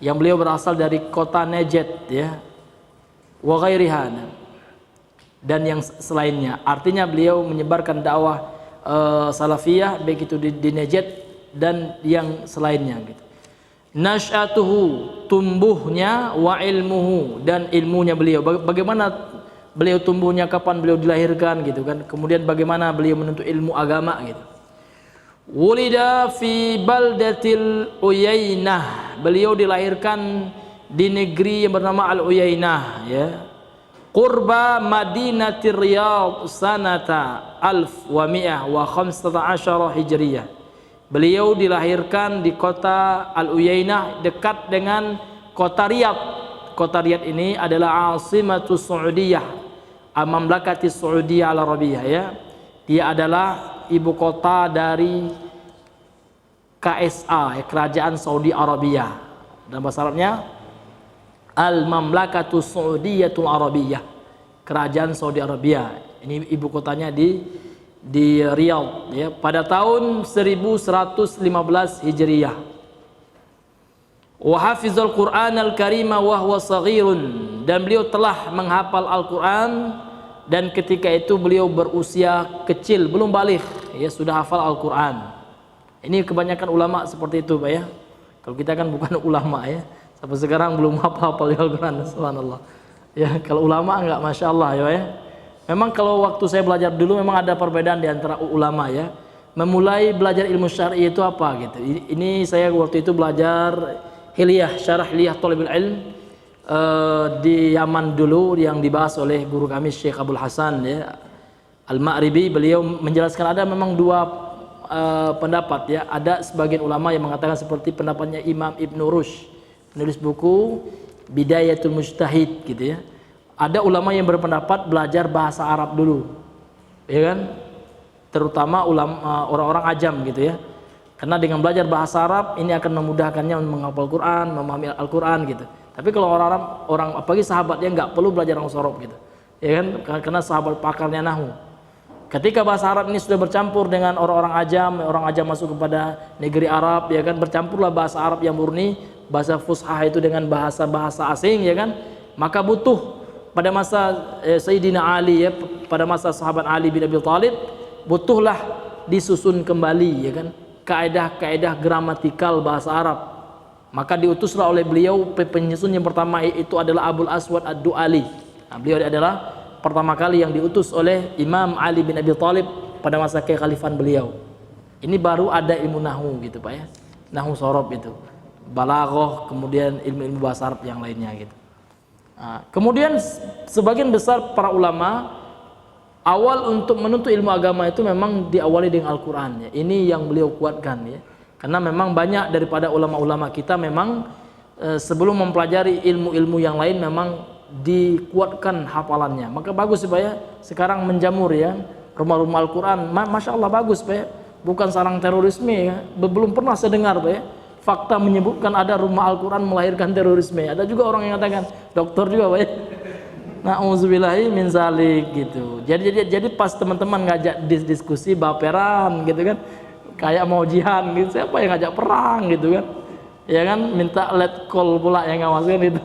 Speaker 1: yang beliau berasal dari kota Najd ya, wa ghairiha, dan yang selainnya. Artinya beliau menyebarkan dakwah salafiyah baik itu di Najd dan yang selainnya gitu. Nash'atuhu, tumbuhnya, wa ilmuhu, dan ilmunya beliau. Bagaimana beliau tumbuhnya, kapan beliau dilahirkan gitu kan. Kemudian bagaimana beliau menuntut ilmu agama gitu. Wulida fi baldatil Uyainah. Beliau dilahirkan di negeri yang bernama Al-Uyainah ya. Qurba Madinatir Riyadh sanata 1115 Hijriyah. Beliau dilahirkan di kota Al-Uyainah, dekat dengan kota Riyadh. Kota Riyadh ini adalah asimatus Saudiyah, Mamlakatis Saudiyah Al-Arabiyah ya. Dia adalah ibu kota dari KSA ya, Kerajaan Saudi Arabia. Dalam bahasa Arabnya Al-Mamlakatus Saudiyatul Arabiyah, Kerajaan Saudi Arabia. Ini ibu kotanya di Riyadh ya, pada tahun 1115 Hijriyah. Wa hafizal Qur'an al-Karima wa huwa saghirun, dan beliau telah menghafal Al-Qur'an dan ketika itu beliau berusia kecil, belum baligh ya, sudah hafal Al-Qur'an. Ini kebanyakan ulama seperti itu Pak ya. Kalau kita kan bukan ulama ya, sampai sekarang belum hafal Al-Quran, subhanallah. Ya, kalau ulama enggak, masya Allah ya. Memang kalau waktu saya belajar dulu memang ada perbedaan di antara ulama ya. Memulai belajar ilmu syar'i itu apa gitu. Ini saya waktu itu belajar Hilyah, Syarah Hilyah Thalibul Ilm di Yaman dulu, yang dibahas oleh guru kami Syekh Abdul Hasan ya, Al-Ma'ribi. Beliau menjelaskan ada memang dua pendapat ya. Ada sebagian ulama yang mengatakan seperti pendapatnya Imam Ibn Rushd, penulis buku Bidayatul Mujtahid gitu ya. Ada ulama yang berpendapat belajar bahasa Arab dulu, ya kan? Terutama ulama orang-orang ajam gitu ya. Karena dengan belajar bahasa Arab ini akan memudahkannya menghafal Quran, memahami Al-Quran gitu. Tapi kalau orang apalagi sahabatnya nggak perlu belajar bahasa Arab gitu, ya kan? Karena sahabat pakarnya nahwu. Ketika bahasa Arab ini sudah bercampur dengan orang-orang ajam masuk kepada negeri Arab, ya kan, bercampurlah bahasa Arab yang murni, bahasa fushah itu dengan bahasa-bahasa asing, ya kan. Maka butuh pada masa Sayyidina Ali ya, pada masa sahabat Ali bin Abi Thalib, butuhlah disusun kembali ya kan kaidah-kaidah gramatikal bahasa Arab. Maka diutuslah oleh beliau penyusun yang pertama, itu adalah Abul Aswad Ad-Du'ali. Nah, beliau adalah pertama kali yang diutus oleh Imam Ali bin Abi Thalib pada masa kekhalifan beliau. Ini baru ada ilmu nahwu gitu Pak ya, nahwu sorob itu, balaghah, kemudian ilmu-ilmu bahasa Arab yang lainnya gitu. Nah, kemudian sebagian besar para ulama Awal untuk menuntut ilmu agama itu memang diawali dengan Al-Quran ya. Ini yang beliau kuatkan ya. Karena memang banyak daripada ulama-ulama kita memang sebelum mempelajari ilmu-ilmu yang lain memang dikuatkan hafalannya. Maka bagus supaya sekarang menjamur ya rumah-rumah Al-Quran. Masya Allah bagus Pak ya. Bukan sarang terorisme ya. Belum pernah saya dengar Pak ya. Fakta menyebutkan ada rumah Al-Quran melahirkan terorisme. Ada juga orang yang katakan, dokter juga Pak ya. Na'udzubillahi min zalik gitu. Jadi pas teman-teman ngajak diskusi baperan gitu kan, kayak mau jihad gitu, siapa yang ngajak perang gitu kan, ya kan, minta let call pula yang ngawaskan itu.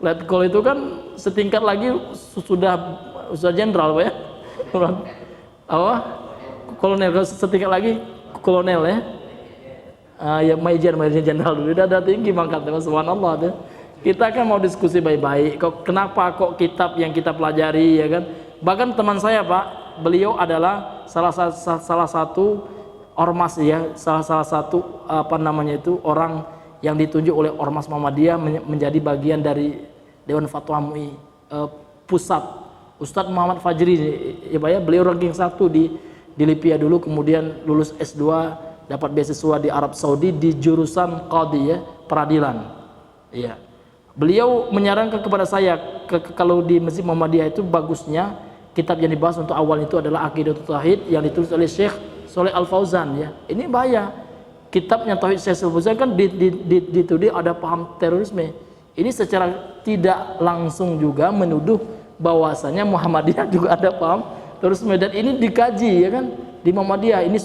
Speaker 1: Let call itu kan setingkat lagi sudah jenderal Pak ya, apa, kolonel, setingkat lagi kolonel ya, ya major jenderal dulu, udah tinggi pangkatnya, subhanallah tuh. Kita kan mau diskusi baik-baik, kenapa kok kitab yang kita pelajari ya kan. Bahkan teman saya Pak, beliau adalah salah satu ormas ya, salah satu apa namanya itu orang yang ditunjuk oleh Ormas Muhammadiyah menjadi bagian dari Dewan Fatwa MUI pusat. Ustadz Muhammad Fajri ya Pak ya, beliau ranking 1 di Libya dulu, kemudian lulus S2, dapat beasiswa di Arab Saudi di jurusan qadhi ya, peradilan. Iya. Beliau menyarankan kepada saya kalau di Masjid Muhammadiyah itu bagusnya kitab yang dibahas untuk awal itu adalah Aqidatul Tauhid yang ditulis oleh Syekh Shalih Al Fauzan ya. Ini bahaya. Kitabnya Tauhid Syekh Al Fauzan kan ditulis ada paham terorisme. Ini secara tidak langsung juga menuduh bahwasanya Muhammadiyah juga ada paham terorisme, dan ini dikaji ya kan di Muhammadiyah. Ini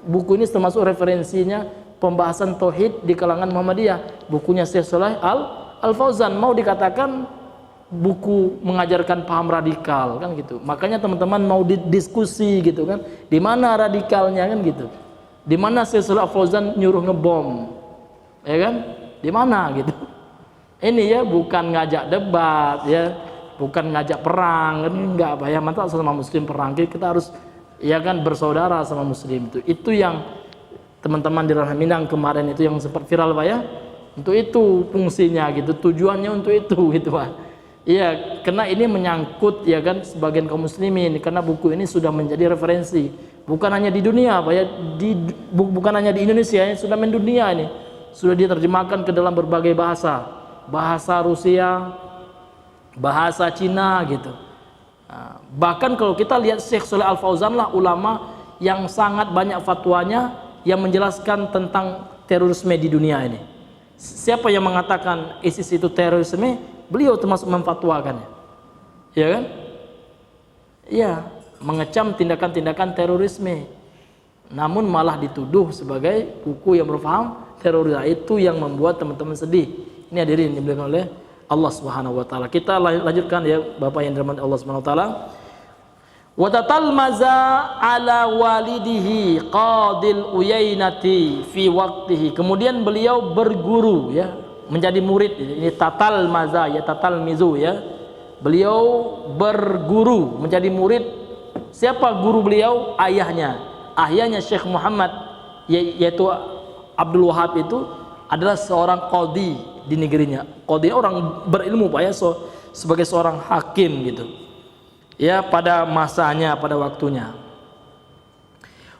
Speaker 1: buku ini termasuk referensinya pembahasan tauhid di kalangan Muhammadiyah. Bukunya Syekh Shalih Al Fauzan, mau dikatakan buku mengajarkan paham radikal kan gitu. Makanya teman-teman mau diskusi gitu kan, di mana radikalnya kan gitu, di mana Syekh Shalih Al Fauzan nyuruh ngebom ya kan, di mana gitu. Ini ya bukan ngajak debat ya, bukan ngajak perang kan, enggak Pak ya. Mantap sama muslim perang, kita harus ya kan bersaudara sama muslim. Itu yang teman-teman di Ranah Minang kemarin itu yang sempat viral Pak ya. Untuk itu fungsinya gitu, tujuannya untuk itu gitu Pak. Iya, karena ini menyangkut ya kan sebagian kaum muslimin, karena buku ini sudah menjadi referensi bukan hanya di dunia Pak ya, bukan hanya di Indonesia ya, sudah mendunia ini. Sudah diterjemahkan ke dalam berbagai bahasa, bahasa Rusia, bahasa Cina gitu. Nah, bahkan kalau kita lihat Syekh Shalih Al Fauzan lah ulama yang sangat banyak fatwanya yang menjelaskan tentang terorisme di dunia ini. Siapa yang mengatakan ISIS itu terorisme, beliau termasuk memfatwakannya. Ya kan? Iya, mengecam tindakan-tindakan terorisme. Namun malah dituduh sebagai buku yang berfaham terorisme. Itu yang membuat teman-teman sedih. Ini hadirin dimuliakan oleh Allah Subhanahu wa taala. Kita lanjutkan ya Bapak yang dirahmati Allah Subhanahu wa taala. Wa tatalmaza ala walidihi qadil uyainati fi waqtihi. Kemudian beliau berguru ya, menjadi murid. Ini tatalmaza ya, tatalmizu ya. Beliau berguru, menjadi murid. Siapa guru beliau? Ayahnya Syekh Muhammad yaitu Abdul Wahab itu adalah seorang qadhi di negerinya. Qadhi orang berilmu Pak ya, sebagai seorang hakim gitu. Ya pada masanya, pada waktunya.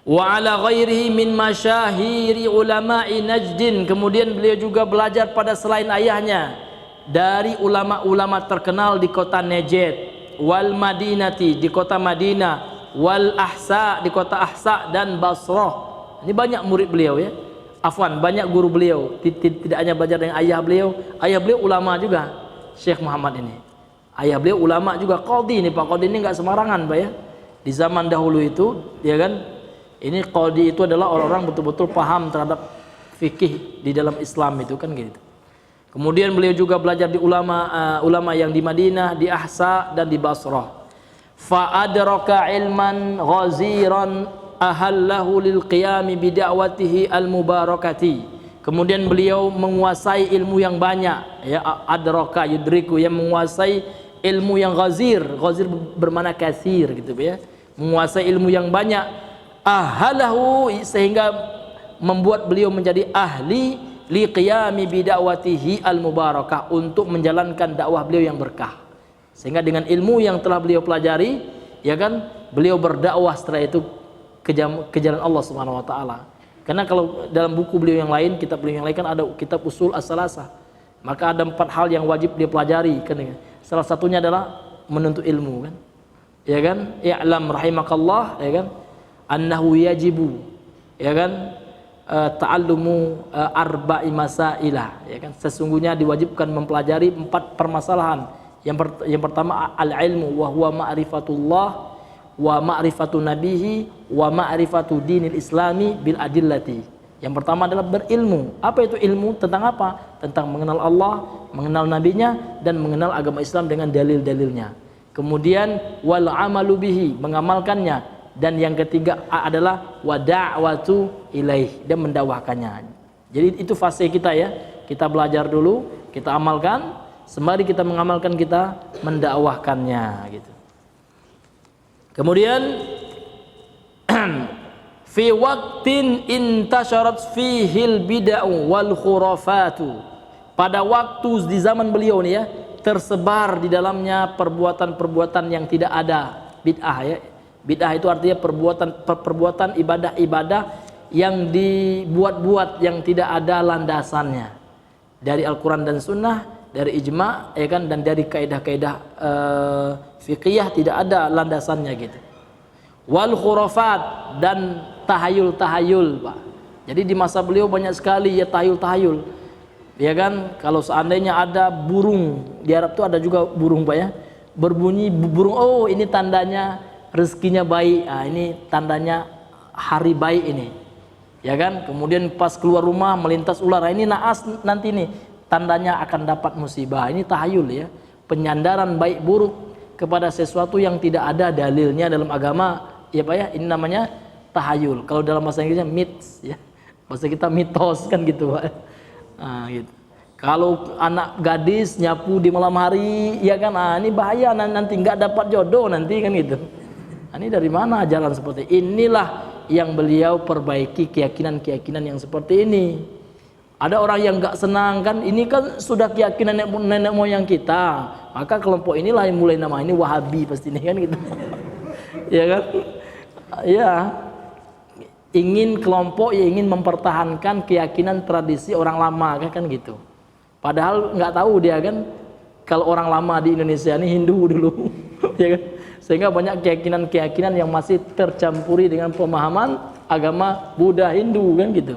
Speaker 1: Wa ala ghairihi min masyahiri ulama'i Najdin. Kemudian beliau juga belajar pada selain ayahnya dari ulama-ulama terkenal di kota Najd, wal Madinati di kota Madinah, wal Ahsa di kota Ahsa, dan Basrah. Ini banyak murid beliau ya. Afwan, banyak guru beliau. Tidak hanya belajar dengan ayah beliau ulama juga. Syekh Muhammad ini. Ayah beliau ulama juga, qadhi ini Pak. Qadhi ini enggak sembarangan Pak ya. Di zaman dahulu itu, ya kan, ini qadhi itu adalah orang-orang betul-betul paham terhadap fikih di dalam Islam itu kan gitu. Kemudian beliau juga belajar di ulama yang di Madinah, di Ahsa, dan di Basrah. Fa adraka ilman ghaziran ahallahu lil qiyami bi da'watihi al mubarakati. Kemudian beliau menguasai ilmu yang banyak ya, adraka yudriku, yang menguasai ilmu yang ghazir bermakna katsir gitu ya, menguasai ilmu yang banyak, ahalahu, sehingga membuat beliau menjadi ahli li qiyami bi da'watihi al mubarakah, untuk menjalankan dakwah beliau yang berkah. Sehingga dengan ilmu yang telah beliau pelajari ya kan, beliau berdakwah setelah itu ke jalan Allah Subhanahu wa taala. Karena kalau dalam buku beliau yang lain, kitab beliau yang lain kan ada kitab Usul As-Salasah. Maka ada 4 hal yang wajib dia pelajari kan. Salah satunya adalah menuntut ilmu kan. Ya kan? I'lam rahimakallah, ya kan? Annahu yajibu, ya kan? Ta'allumu arba'i masailah, ya kan? Sesungguhnya diwajibkan mempelajari 4 permasalahan. Yang pertama al-ilmu wa huwa ma'rifatullah wa ma'rifatu nabihi wa ma'rifatu dinil islami bil adillati. Yang pertama adalah berilmu. Apa itu ilmu? Tentang apa? Tentang mengenal Allah, mengenal nabinya, dan mengenal agama Islam dengan dalil-dalilnya. Kemudian wal amalu bihi, mengamalkannya. Dan yang ketiga adalah wa da'watu ilaih, dan mendakwahkannya. Jadi itu fase kita ya. Kita belajar dulu, kita amalkan, sembari kita mengamalkan, kita mendakwahkannya gitu. Kemudian fi waqtin intasharat fihil bid'u wal khurafatu, pada waktu di zaman beliau nih ya, tersebar di dalamnya perbuatan-perbuatan yang tidak ada, bid'ah ya. Bid'ah itu artinya perbuatan ibadah-ibadah yang dibuat-buat, yang tidak ada landasannya dari Al-Quran dan Sunnah, dari ijma', ya kan, dan dari kaidah-kaidah fiqhiyah, tidak ada landasannya gitu. Wal khurafat, dan tahayul-tahayul, Pak. Jadi di masa beliau banyak sekali ya tahayul-tahayul. Ya kan, kalau seandainya ada burung di Arab itu ada juga burung, Pak ya. Berbunyi burung, oh ini tandanya rezekinya baik. Ah, ini tandanya hari baik ini. Ya kan? Kemudian pas keluar rumah melintas ular, ini naas nanti nih, tandanya akan dapat musibah. Ini tahayul ya. Penyandaran baik buruk kepada sesuatu yang tidak ada dalilnya dalam agama. Ya Pak ya, ini namanya tahayul. Kalau dalam bahasa Inggrisnya myths ya. Bahasa kita mitos kan gitu Pak. Nah, gitu. Kalau anak gadis nyapu di malam hari, ya kan, ini bahaya, nanti nggak dapat jodoh nanti kan gitu. Ini dari mana jalan seperti ini? Inilah yang beliau perbaiki keyakinan-keyakinan yang seperti ini. Ada orang yang nggak senang kan, ini kan sudah keyakinan nenek moyang kita, maka kelompok inilah yang mulai nama ini Wahabi pasti ini kan gitu. Ya kan? Ya, ingin kelompok yang ingin mempertahankan keyakinan tradisi orang lama kan gitu. Padahal nggak tahu dia kan kalau orang lama di Indonesia ini Hindu dulu, ya kan? Sehingga banyak keyakinan-keyakinan yang masih tercampuri dengan pemahaman agama Buddha, Hindu kan gitu.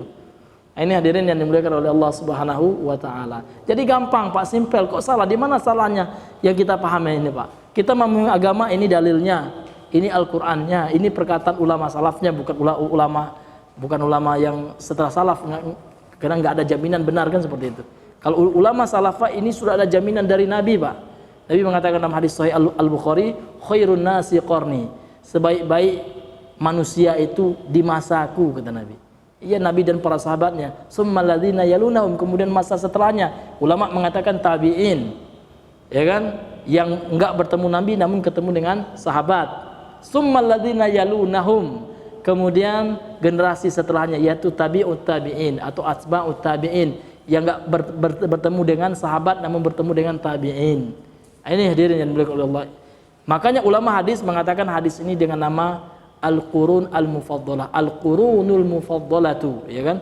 Speaker 1: Ini hadirin yang dimuliakan oleh Allah Subhanahu wa taala. Jadi gampang Pak, simpel. Kok salah? Di mana salahnya yang kita pahami ini Pak? Kita memahami agama, ini dalilnya, ini Al-Qur'annya, ini perkataan ulama salafnya, bukan ulama yang setelah salaf, karena nggak ada jaminan benar kan seperti itu. Kalau ulama salafah ini sudah ada jaminan dari Nabi Pak. Nabi mengatakan dalam hadis Sahih Al-Bukhari, khairun nasi qarni, sebaik-baik manusia itu di masaku, kata Nabi. Iya, Nabi dan para sahabatnya. Summal ladzina yalunahum, kemudian masa setelahnya. Ulama mengatakan tabi'in, ya kan, yang enggak bertemu Nabi namun ketemu dengan sahabat. Summal ladzina yalunahum, kemudian generasi setelahnya yaitu tabi'ut tabi'in atau atba'ut tabi'in, yang enggak bertemu dengan sahabat namun bertemu dengan tabi'in. Ini hadirin yang dimuliakan oleh Allah. Makanya ulama hadis mengatakan hadis ini dengan nama Al-Qurun Al-Mufaddalah, Al-Qurunul Mufaddalatu, ya kan?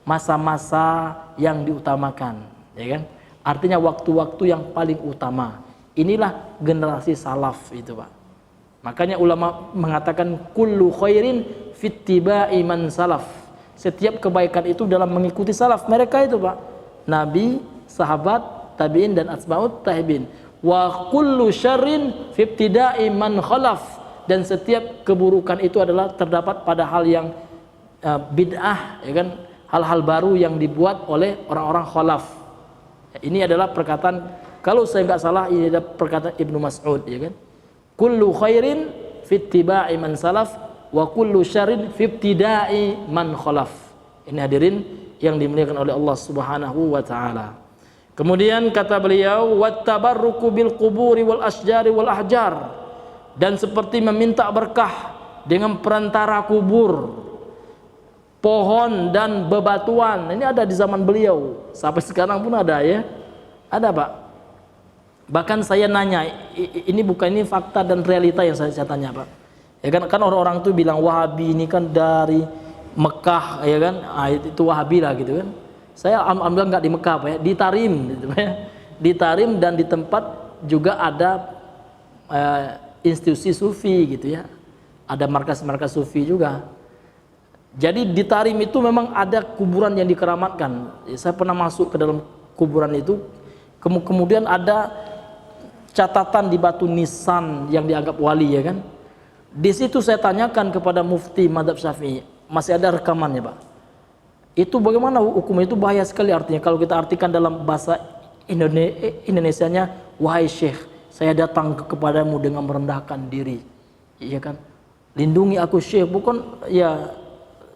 Speaker 1: Masa-masa yang diutamakan, ya kan? Artinya waktu-waktu yang paling utama. Inilah generasi salaf itu, Pak. Makanya ulama mengatakan kullu khairin fittiba'i man salaf. Setiap kebaikan itu dalam mengikuti salaf mereka itu, Pak. Nabi, sahabat, tabi'in dan atba'ut tabi'in. Wa kullu syarrin fi ibtida'i man khalaf, dan setiap keburukan itu adalah terdapat pada hal yang bid'ah, ya kan, hal-hal baru yang dibuat oleh orang-orang khalaf. Ini adalah perkataan, kalau saya enggak salah ini adalah perkataan Ibnu Mas'ud, ya kan. Kullu khairin fi ittiba'i man salaf wa kullu syarrin fi ibtida'i man khalaf. Ini hadirin yang dimuliakan oleh Allah Subhanahu wa taala. Kemudian kata beliau, wattabarruku bil quburi wal asjari wal ahjar, dan seperti meminta berkah dengan perantara kubur, pohon dan bebatuan. Ini ada di zaman beliau, sampai sekarang pun ada ya. Ada Pak. Bahkan saya nanya, ini bukan ini fakta dan realita yang saya tanya Pak. Ya kan orang-orang tuh bilang Wahabi ini kan dari Mekah, ya kan, itu Wahabi lah gitu kan. Saya alhamdulillah nggak di Mekah Pak ya, di Tarim gitu, Pak ya. Di Tarim dan di tempat juga ada institusi sufi gitu ya, ada markas-markas sufi juga. Jadi di Tarim itu memang ada kuburan yang dikeramatkan. Saya pernah masuk ke dalam kuburan itu, kemudian ada catatan di batu nisan yang dianggap wali, ya kan. Di situ saya tanyakan kepada mufti mazhab Syafi'i, masih ada rekamannya Pak. Itu bagaimana hukum itu, bahaya sekali artinya kalau kita artikan dalam bahasa Indonesianya, wahai syekh, saya datang kepadamu dengan merendahkan diri, iya kan, lindungi aku syekh, bukan ya,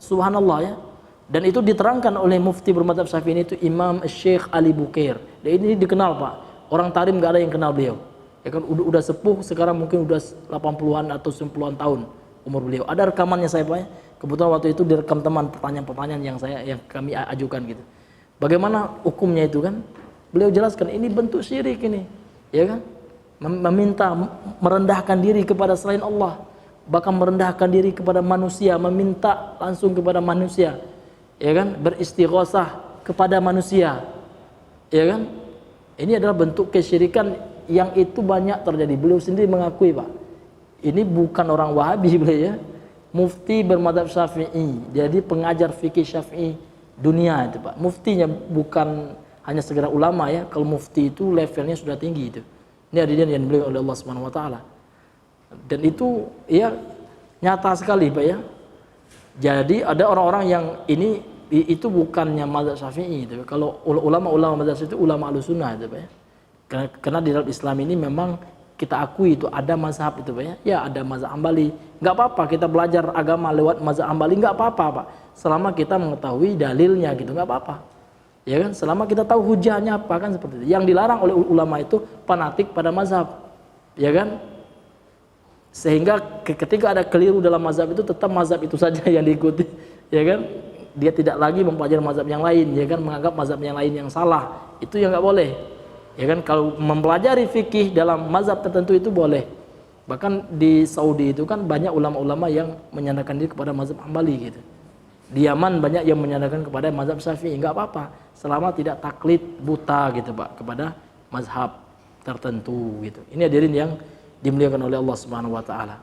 Speaker 1: subhanallah ya. Dan itu diterangkan oleh mufti bermadzhab Syafi'i itu Imam Syekh Ali Bukair. Dan ini dikenal Pak, orang Tarim nggak ada yang kenal beliau, ya kan, udah sepuh sekarang, mungkin udah 80-an atau 90-an tahun umur beliau. Ada rekamannya saya Pak ya. Kebetulan waktu itu direkam teman pertanyaan-pertanyaan yang kami ajukan gitu. Bagaimana hukumnya itu kan? Beliau jelaskan ini bentuk syirik ini, ya kan? Meminta, merendahkan diri kepada selain Allah, bahkan merendahkan diri kepada manusia, meminta langsung kepada manusia, ya kan? Beristighosah kepada manusia, ya kan? Ini adalah bentuk kesyirikan yang itu banyak terjadi. Beliau sendiri mengakui Pak, ini bukan orang Wahabi beliau ya, mufti bermadzhab Syafi'i, jadi pengajar fikih Syafi'i dunia itu Pak. Muftinya bukan hanya segera ulama ya, kalau mufti itu levelnya sudah tinggi itu. Ini hadirin yang diberi oleh Allah Subhanahu wa taala. Dan itu ya nyata sekali Pak ya. Jadi ada orang-orang yang ini itu bukannya mazhab Syafi'i itu. Kalau ulama-ulama mazhab itu ulama Ahlussunnah itu Pak ya. Karena di dalam Islam ini memang kita akui itu ada mazhab itu Pak ya. Ya ada mazhab Hambali. Enggak apa-apa kita belajar agama lewat mazhab Hambali, enggak apa-apa Pak. Selama kita mengetahui dalilnya gitu, enggak apa-apa. Ya kan, selama kita tahu hujahnya apa kan, seperti itu. Yang dilarang oleh ulama itu fanatik pada mazhab, ya kan, sehingga ketika ada keliru dalam mazhab itu tetap mazhab itu saja yang diikuti, ya kan, dia tidak lagi mempelajari mazhab yang lain, ya kan, menganggap mazhab yang lain yang salah, itu yang nggak boleh, ya kan. Kalau mempelajari fikih dalam mazhab tertentu itu boleh. Bahkan di Saudi itu kan banyak ulama-ulama yang menyandarkan diri kepada mazhab Hambali gitu. Di Yaman banyak yang menyandarkan kepada mazhab Syafi'i, enggak apa-apa selama tidak taklid buta gitu Pak kepada mazhab tertentu gitu. Ini hadirin yang dimuliakan oleh Allah Subhanahu wa taala.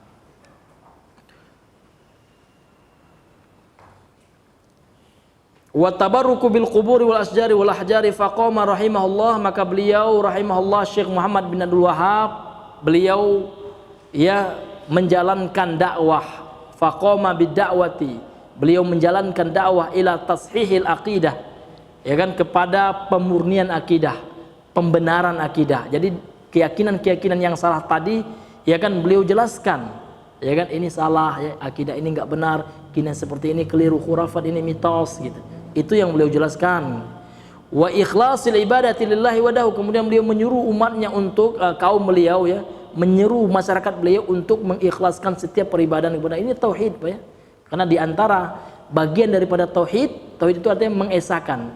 Speaker 1: Wa tabarruku bil quburi wal asjari wal ahjari faqama rahimahullah, maka beliau rahimahullah Syekh Muhammad bin Abdul Wahhab, beliau ya menjalankan dakwah, faqama bid da'wati, beliau menjalankan dakwah ila tashihil aqidah, ya kan, kepada pemurnian akidah, pembenaran akidah. Jadi keyakinan-keyakinan yang salah tadi, ya kan, beliau jelaskan, ya kan, ini salah ya, akidah ini enggak benar, keyakinan seperti ini keliru, khurafat ini mitos gitu. Itu yang beliau jelaskan. Wa ikhlasil ibadati lillahi wadahu, kemudian beliau menyuruh umatnya untuk kaum beliau ya, menyeru masyarakat beliau untuk mengikhlaskan setiap peribadahan kepada, ini tauhid Pak ya. Karena di antara bagian daripada tauhid, tauhid itu artinya mengesahkan.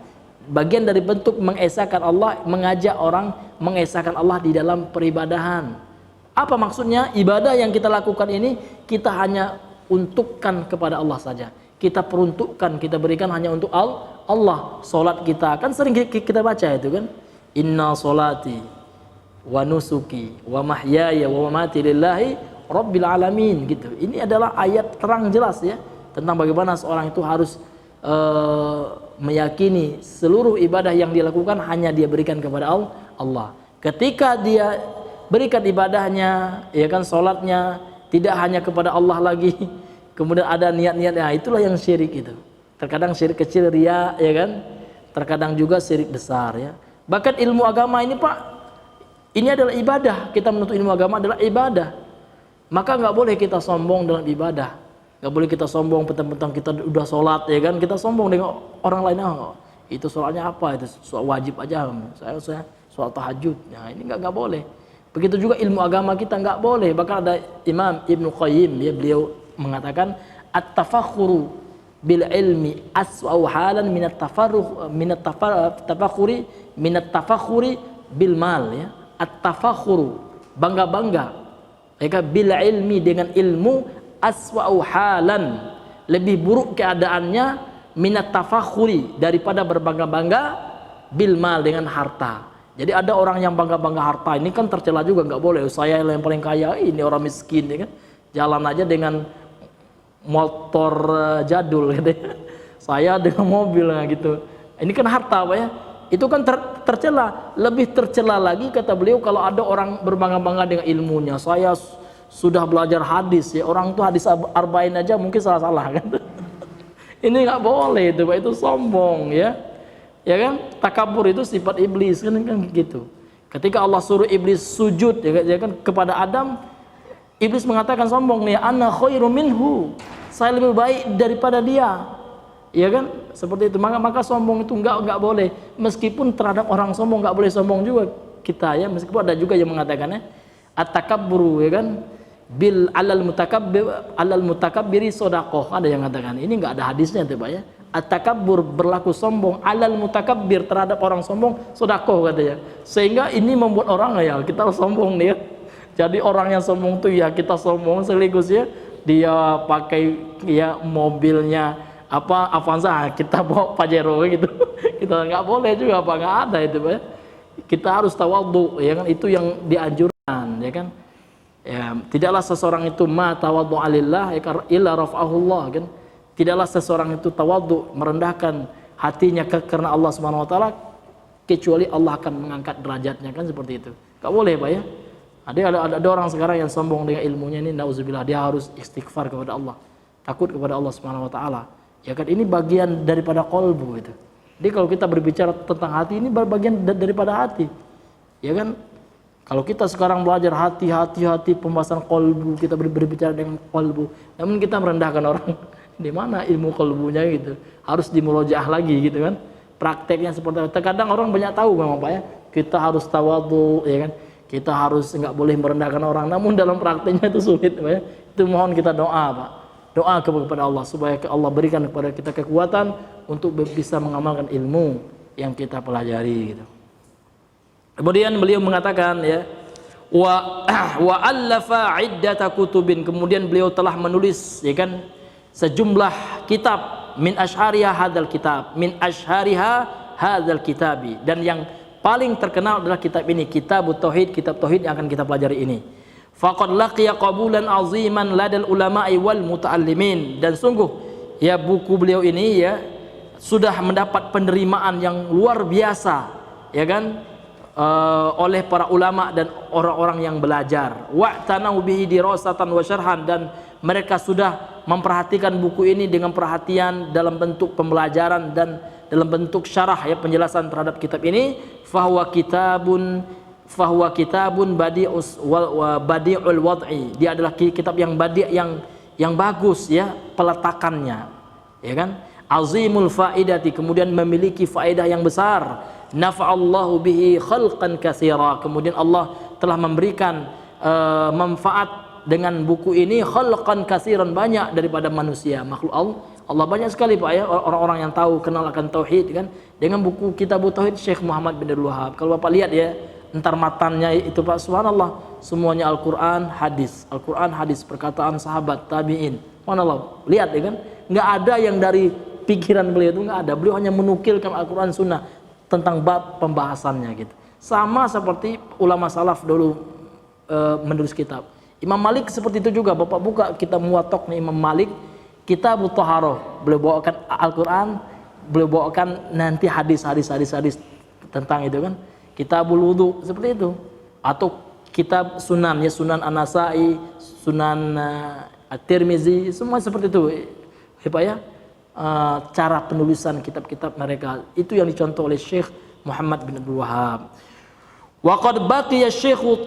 Speaker 1: Bagian dari bentuk mengesahkan Allah, mengajak orang mengesahkan Allah di dalam peribadahan. Apa maksudnya? Ibadah yang kita lakukan ini kita hanya untukkan kepada Allah saja. Kita peruntukkan, kita berikan hanya untuk Allah. Salat kita kan sering kita baca itu kan. Inna salati wa nusuki wa mahyaya wa mamati lillahi Rabbil alamin gitu. Ini adalah ayat terang jelas ya tentang bagaimana seorang itu harus meyakini seluruh ibadah yang dilakukan hanya dia berikan kepada Allah. Ketika dia berikan ibadahnya, ya kan, sholatnya tidak hanya kepada Allah lagi, kemudian ada niat-niatnya, itulah yang syirik itu. Terkadang syirik kecil riya, ya kan, terkadang juga syirik besar ya. Bahkan ilmu agama ini Pak, ini adalah ibadah. Kita menuntut ilmu agama adalah ibadah. Maka nggak boleh kita sombong dalam ibadah, nggak boleh kita sombong petang-petang kita udah sholat, ya kan, kita sombong dengan orang lain, itu sholatnya apa, itu sholat wajib aja, saya sholat tahajud, nah ini nggak boleh. Begitu juga ilmu agama kita nggak boleh. Bahkan ada Imam Ibnu Qayyim ya, beliau mengatakan at-tafakhuru bil ilmi aswa'u halan min at-tafakhuri bil mal ya. at-tafakhuru, bangga-bangga, ya kan, bil ilmi, dengan ilmu, aswa'u halan, lebih buruk keadaannya, minat tafakhuri, daripada berbangga-bangga, bil mal, dengan harta. Jadi ada orang yang bangga-bangga harta, ini kan tercela juga, nggak boleh. Saya yang paling kaya, ini orang miskin, ya kan, jalan aja dengan motor jadul gitu ya. Saya dengan mobil gitu. Ini kan harta, Pak ya. Itu kan tercela. Lebih tercela lagi kata beliau kalau ada orang berbangga-bangga dengan ilmunya. Saya sudah belajar hadis ya. Orang tuh hadis arba'in aja mungkin salah-salah kan. Ini nggak boleh itu, Pak. Itu sombong ya. Ya kan? Takabur itu sifat iblis kan gitu. Ketika Allah suruh iblis sujud ya kan kepada Adam, iblis mengatakan sombong nih, ana khairu minhu, saya lebih baik daripada dia, ya kan, seperti itu. Maka sombong itu nggak boleh. Meskipun terhadap orang sombong nggak boleh sombong juga kita ya. Meskipun ada juga yang mengatakannya at-takabburu, ya kan, bil alal mutakabbiri shadaqah. Ada yang mengatakan ini nggak ada hadisnya tuh, Pak ya. At-takabbur, berlaku sombong, alal mutakabbir, terhadap orang sombong, shadaqah katanya. Sehingga ini membuat orang ya kita harus sombong nih ya. Jadi orang yang sombong tuh ya kita sombong sekaligus ya, dia pakai ya mobilnya apa Avanza, kita bawa Pajero gitu. Kita nggak boleh juga, Pak, nggak ada itu, Pak. Kita harus tawadhu, ya kan, itu yang dianjurkan, ya kan. Ya, tidaklah seseorang itu ma tawadhu alillah illa rafa'ahullah, kan. Tidaklah seseorang itu tawadhu, merendahkan hatinya karena Allah Subhanahu wa taala, kecuali Allah akan mengangkat derajatnya, kan, seperti itu. Nggak boleh, Pak ya. Ada orang sekarang yang sombong dengan ilmunya ini, nauzubillah, dia harus istighfar kepada Allah, takut kepada Allah Subhanahu wa taala. Ya kan, ini bagian daripada qalbu itu. Jadi kalau kita berbicara tentang hati, ini bagian daripada hati. Ya kan? Kalau kita sekarang belajar hati, pembahasan qalbu, kita berbicara dengan qalbu, namun kita merendahkan orang. Di mana ilmu qalbunya gitu? Harus dimurojaah lagi gitu kan. Prakteknya seperti itu. Terkadang orang banyak tahu memang, Pak ya. Kita harus tawadhu, ya kan? Kita harus nggak boleh merendahkan orang, namun dalam praktiknya itu sulit, Pak ya. Itu mohon kita doa, Pak, doa kepada Allah supaya Allah berikan kepada kita kekuatan untuk bisa mengamalkan ilmu yang kita pelajari gitu. Kemudian beliau mengatakan ya, wa allafa iddata kutubin, kemudian beliau telah menulis, ya kan, sejumlah kitab, min ashariha hadzal kitabi, dan yang paling terkenal adalah kitab ini, kitab tauhid yang akan kita pelajari ini. Faqad laqiya qabulan aziman ladal ulama'i wal muta'allimin, dan sungguh ya buku beliau ini ya sudah mendapat penerimaan yang luar biasa, ya kan, oleh para ulama dan orang-orang yang belajar. Wa'tanau bihi dirasatan wa syarhan, dan mereka sudah memperhatikan buku ini dengan perhatian dalam bentuk pembelajaran dan dalam bentuk syarah ya, penjelasan terhadap kitab ini. Fahuwa kitabun badi'ul wad'i, dia adalah kitab yang badi', yang bagus ya peletakannya, ya kan, azimul faidati, kemudian memiliki faedah yang besar. Nafa'allahu bihi khalqan katsira, kemudian Allah telah memberikan manfaat dengan buku ini, khalqan katsiran, banyak daripada manusia, makhluk Allah banyak sekali, Pak ya, orang-orang yang tahu, kenal akan tauhid kan, dengan buku Kitab Tauhid Syekh Muhammad bin Abdul Wahab. Kalau Bapak lihat ya, entar matannya itu, Pak, subhanallah, semuanya Al-Qur'an hadis, perkataan sahabat, tabi'in. Subhanallah, lihat ya kan, nggak ada yang dari pikiran beliau itu, nggak ada. Beliau hanya menukilkan Al-Qur'an Sunnah tentang bab pembahasannya gitu. Sama seperti ulama salaf dulu menulis kitab. Imam Malik seperti itu juga. Bapak buka kitab Muwatta nih Imam Malik, Kitab Thaharah, beliau bawakan Al-Qur'an, beliau bawakan nanti hadis tentang itu kan. Kitabul Wudu seperti itu, atau kitab Sunan ya, Sunan An-Nasa'i, Sunan At-Tirmizi, semua seperti itu ya, Pak ya. Cara penulisan kitab-kitab mereka itu yang dicontoh oleh Syekh Muhammad bin Abdul Wahab. Wa qad baqiya syekhu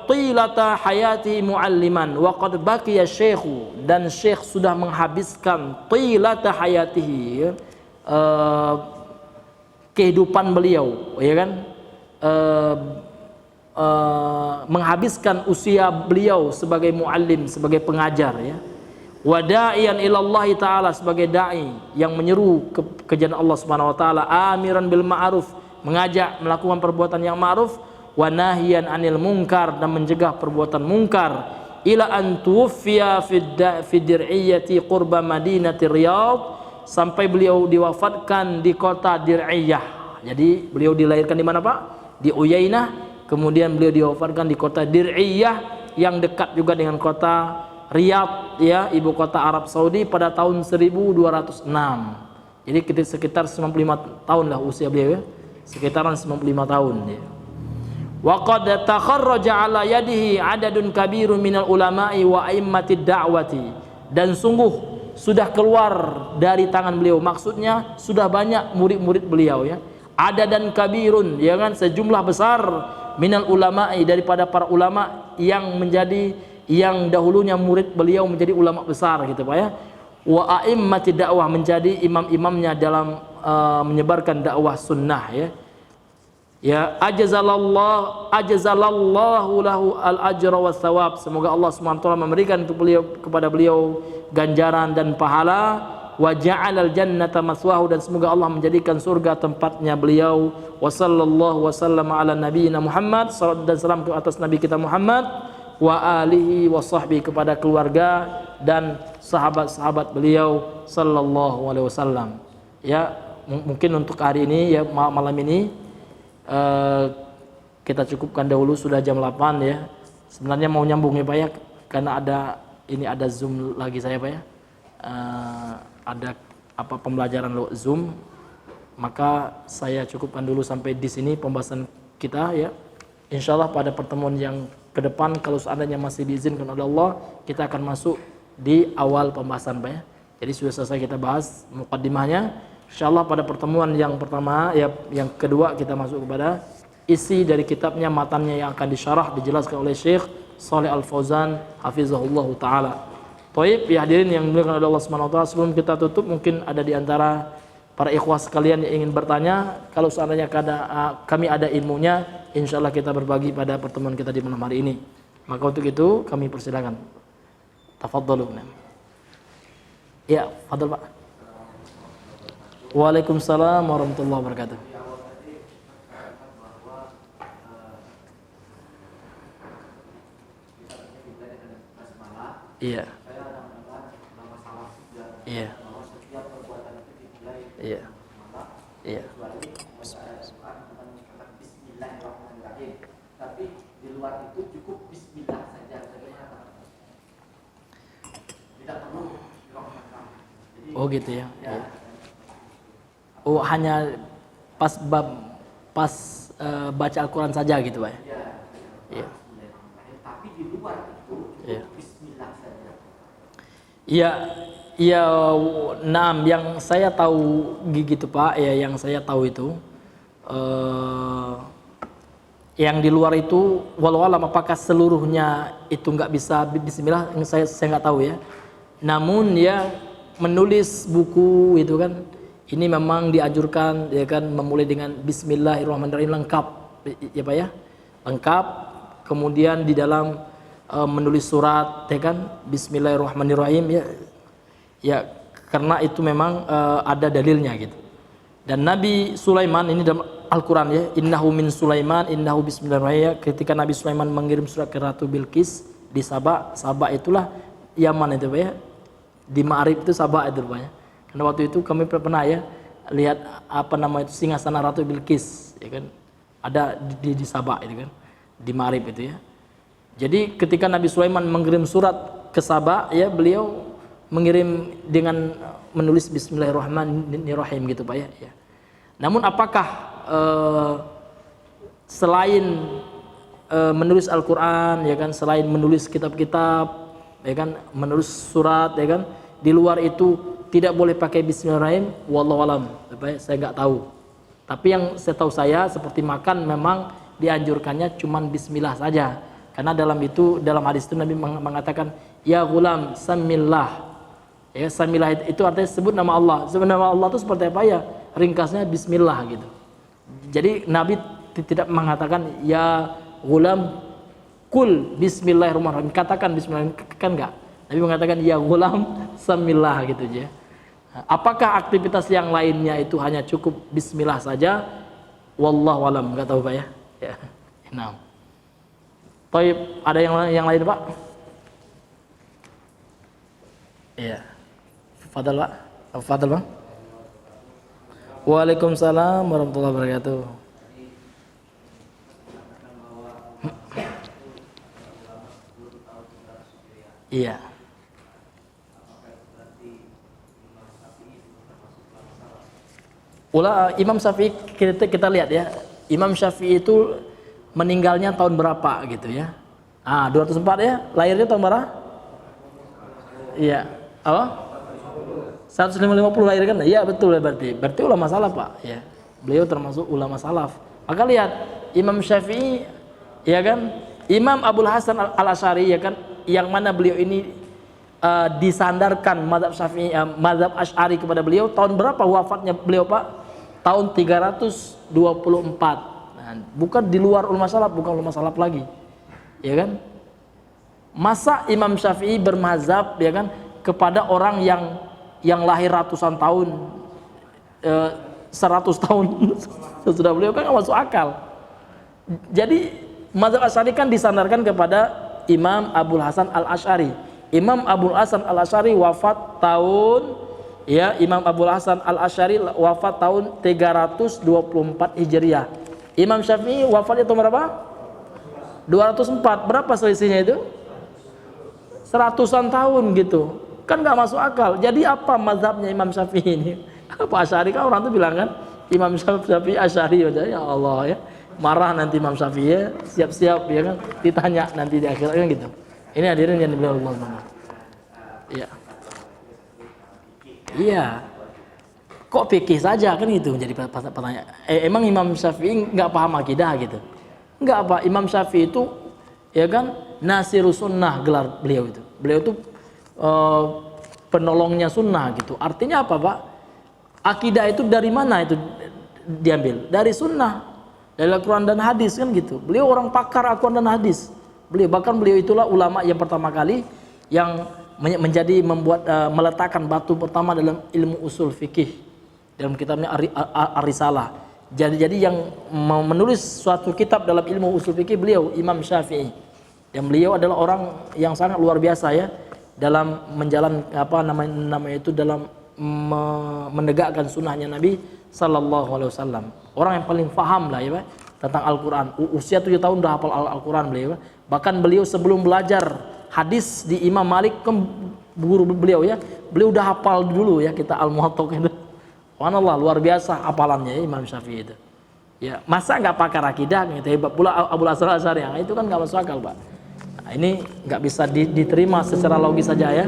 Speaker 1: tilata hayati mualliman, wa qad baqiya syekhu, dan syekh sudah menghabiskan tilata hayatihi, kehidupan beliau, ya kan, menghabiskan usia beliau sebagai muallim, sebagai pengajar ya. Wa da'iyan ilallahi ta'ala, sebagai da'i yang menyeru ke jalan Allah Subhanahu wa taala, amiran bil ma'ruf, mengajak melakukan perbuatan yang ma'ruf, wa nahiyan 'anil munkar, dan mencegah perbuatan mungkar, ila an tuwfiya fi dir'iyati qurba madinati Riyadh, sampai beliau diwafatkan di kota Dir'iyah. Jadi beliau dilahirkan di mana Pak? Di Uyainah, kemudian beliau diwafatkan di kota Dir'iyah yang dekat juga dengan kota Riyadh, ya, ibu kota Arab Saudi, pada tahun 1206. Jadi sekitar 95 tahun lah usia beliau, ya. Sekitaran 95 tahun ya. Wa qad takharraja ala yadihi adadun kabirun minal ulama'i wa a'immatid da'wati, dan sungguh sudah keluar dari tangan beliau, maksudnya sudah banyak murid-murid beliau, ya. Adadan kabirun, ya kan, sejumlah besar minal ulama'i, daripada para ulama yang dahulunya murid beliau menjadi ulama besar gitu Pak, ya. Wa a'immatid dakwah, menjadi imam-imamnya dalam menyebarkan dakwah sunnah, ya. Ya, ajazalallahu lahu al-ajra was thawab. Semoga Allah SWT memberikan kepada beliau ganjaran dan pahala. Wa ja'alal jannata maswahu, dan semoga Allah menjadikan surga tempatnya beliau. Wa sallallahu wasallam ala nabiyyina Muhammad, salawat dan salam ke atas nabi kita Muhammad, wa alihi wa sahbihi, kepada keluarga dan sahabat-sahabat beliau sallallahu alaihi wasallam. Ya, mungkin untuk hari ini, ya, malam ini kita cukupkan dahulu, sudah jam 8 ya. Sebenarnya mau nyambung ya Pak, ya, karena ada Zoom lagi saya Pak, ya. Ada pembelajaran Zoom, maka saya cukupkan dulu sampai di sini pembahasan kita, ya. Insyaallah pada pertemuan yang ke depan, kalau seandainya masih diizinkan oleh Allah, kita akan masuk di awal pembahasan Pak, ya. Jadi sudah selesai kita bahas mukaddimahnya. Insyaallah pada pertemuan yang pertama, ya, yang kedua, kita masuk kepada isi dari kitabnya, matannya yang akan disyarah, dijelaskan oleh Syekh Shalih Al Fauzan hafizahullah taala. Baik, ya hadirin yang dimuliakan oleh Allah Subhanahu wa taala, sebelum kita tutup, mungkin ada di antara para ikhwah sekalian yang ingin bertanya. Kalau seandainya kami ada ilmunya, insyaallah kita berbagi pada pertemuan kita di malam hari ini. Maka untuk itu kami persilakan. Tafadhalu. Ya, fadhal Pak. Waalaikumsalam warahmatullahi wabarakatuh. Iya. Iya. Iya. Iya. Tapi di luar itu cukup bismillah saja. Tidak perlu. Oh gitu ya. Iya. Oh, hanya pas baca Al-Quran saja gitu Pak, ya? Iya. Tapi di luar itu bismillah saja. Iya, iya, yang saya tahu gitu Pak, ya, yang saya tahu itu yang di luar itu walau alam apakah seluruhnya itu nggak bisa bismillah, saya nggak tahu ya. Namun ya, menulis buku itu kan, ini memang dianjurkan, ya kan, memulai dengan Bismillahirrahmanirrahim, lengkap ya Pak, ya, lengkap. Kemudian di dalam menulis surat, ya kan, Bismillahirrahmanirrahim, ya karena itu memang ada dalilnya gitu. Dan Nabi Sulaiman ini dalam Al-Quran, ya, innahu min Sulaiman innahu bismillahirrahmanirrahim, ketika Nabi Sulaiman mengirim surat ke Ratu Bilqis di Sabah itulah Yaman itu Pak, ya, di Ma'rib itu Sabah itu Pak, ya. Karena waktu itu kami pernah ya lihat singgasana Ratu Bilqis, ya kan, ada di Sabah itu kan, di Ma'rib itu ya. Jadi ketika Nabi Sulaiman mengirim surat ke Sabah, ya, beliau mengirim dengan menulis Bismillahirrahmanirrahim gitu Pak, ya. Namun apakah selain menulis Al-Quran, ya kan, selain menulis kitab-kitab, ya kan, menulis surat, ya kan, di luar itu tidak boleh pakai Bismillahirrahmanirrahim? Wallahu alam, saya nggak tahu. Tapi yang saya tahu seperti makan memang dianjurkannya cuman Bismillah saja. Karena dalam hadis itu Nabi mengatakan, ya ghulam samillah. Ya, samillah itu artinya sebut nama Allah. Sebut nama Allah itu seperti apa ya? Ringkasnya Bismillah gitu. Jadi Nabi tidak mengatakan ya ghulam kul Bismillahirrahmanirrahim, katakan Bismillah, kan enggak. Nabi mengatakan ya ghulam samillah gitu aja. Apakah aktivitas yang lainnya itu hanya cukup Bismillah saja? Wallahu alam, enggak tahu Pak, ya. Ya. Nah, Taib, ada yang lain Pak? Iya. Fadal Pak. Fadal Bang. Waalaikumsalam warahmatullahi wabarakatuh. Iya. Imam Syafi'i kita lihat ya. Imam Syafi'i itu meninggalnya tahun berapa gitu ya? 204 ya. Lahirnya tahun berapa? Iya. Apa? 150 lahir kan? Iya betul ya berarti. Berarti ulama salaf Pak. Ya. Beliau termasuk ulama salaf. Maka lihat Imam Syafi'i ya kan? Imam Abul Hasan Al-Asy'ari ya kan? Yang mana beliau ini disandarkan mazhab Syafi'i, mazhab Asy'ari kepada beliau. Tahun berapa wafatnya beliau Pak? Tahun 324. Nah, bukan di luar ulama salaf, bukan ulama salaf lagi. Ya kan? Masa Imam Syafi'i bermazhab ya kan kepada orang yang lahir ratusan tahun, 100 tahun sesudah beliau, kan nggak masuk akal. Jadi mazhab Asy'ari kan disandarkan kepada Imam Abul Hasan Al-Asy'ari. Imam Abul Hasan Al-Asy'ari wafat tahun ya, Imam Abul Hasan Al-Asy'ari wafat tahun 324 Hijriah. Imam Syafi'i wafatnya tahun berapa? 204. Berapa selisihnya itu? 100-an tahun gitu. Kan nggak masuk akal. Jadi apa mazhabnya Imam Syafi'i ini? Apa Asy'ari? Kan orang tuh bilang kan Imam Syafi'i Asy'ari. Ya Allah ya. Marah nanti Imam Syafi'i ya. Siap-siap ya kan. Ditanya nanti di akhirat kan gitu. Ini hadirin yang dimuliakan Allah Subhanahu. Iya. Iya. Kok fikih saja kan gitu menjadi pertanyaan. Emang Imam Syafi'i nggak paham akidah gitu? Nggak apa. Imam Syafi'i itu ya kan Nasirus Sunnah gelar beliau itu. Beliau itu penolongnya sunnah gitu. Artinya apa Pak? Akidah itu dari mana itu diambil? Dari sunnah, dari Al-Quran dan hadis kan gitu. Beliau orang pakar Al-Quran dan hadis. Bahkan beliau itulah ulama yang pertama kali yang meletakkan batu pertama dalam ilmu usul fikih dalam kitabnya Ar-Risalah. Jadi yang menulis suatu kitab dalam ilmu usul fikih beliau Imam Syafi'i. Dan beliau adalah orang yang sangat luar biasa ya dalam menjalan namanya itu dalam menegakkan sunnahnya Nabi Sallallahu Alaihi Wasallam. Orang yang paling paham lah ya tentang Al-Quran. Usia 7 tahun udah hafal Al-Quran beliau. Bahkan beliau sebelum belajar hadis di Imam Malik kan guru beliau ya, beliau udah hafal dulu ya kita Al-Muwatta itu. Subhanallah, luar biasa hafalannya ya, Imam Syafi'i itu. Ya, masa nggak pakar akidah gitu, hebat pula Abul Hasan Al-Asy'ari, itu kan nggak masuk akal Pak. Nah, ini nggak bisa diterima secara logis saja ya.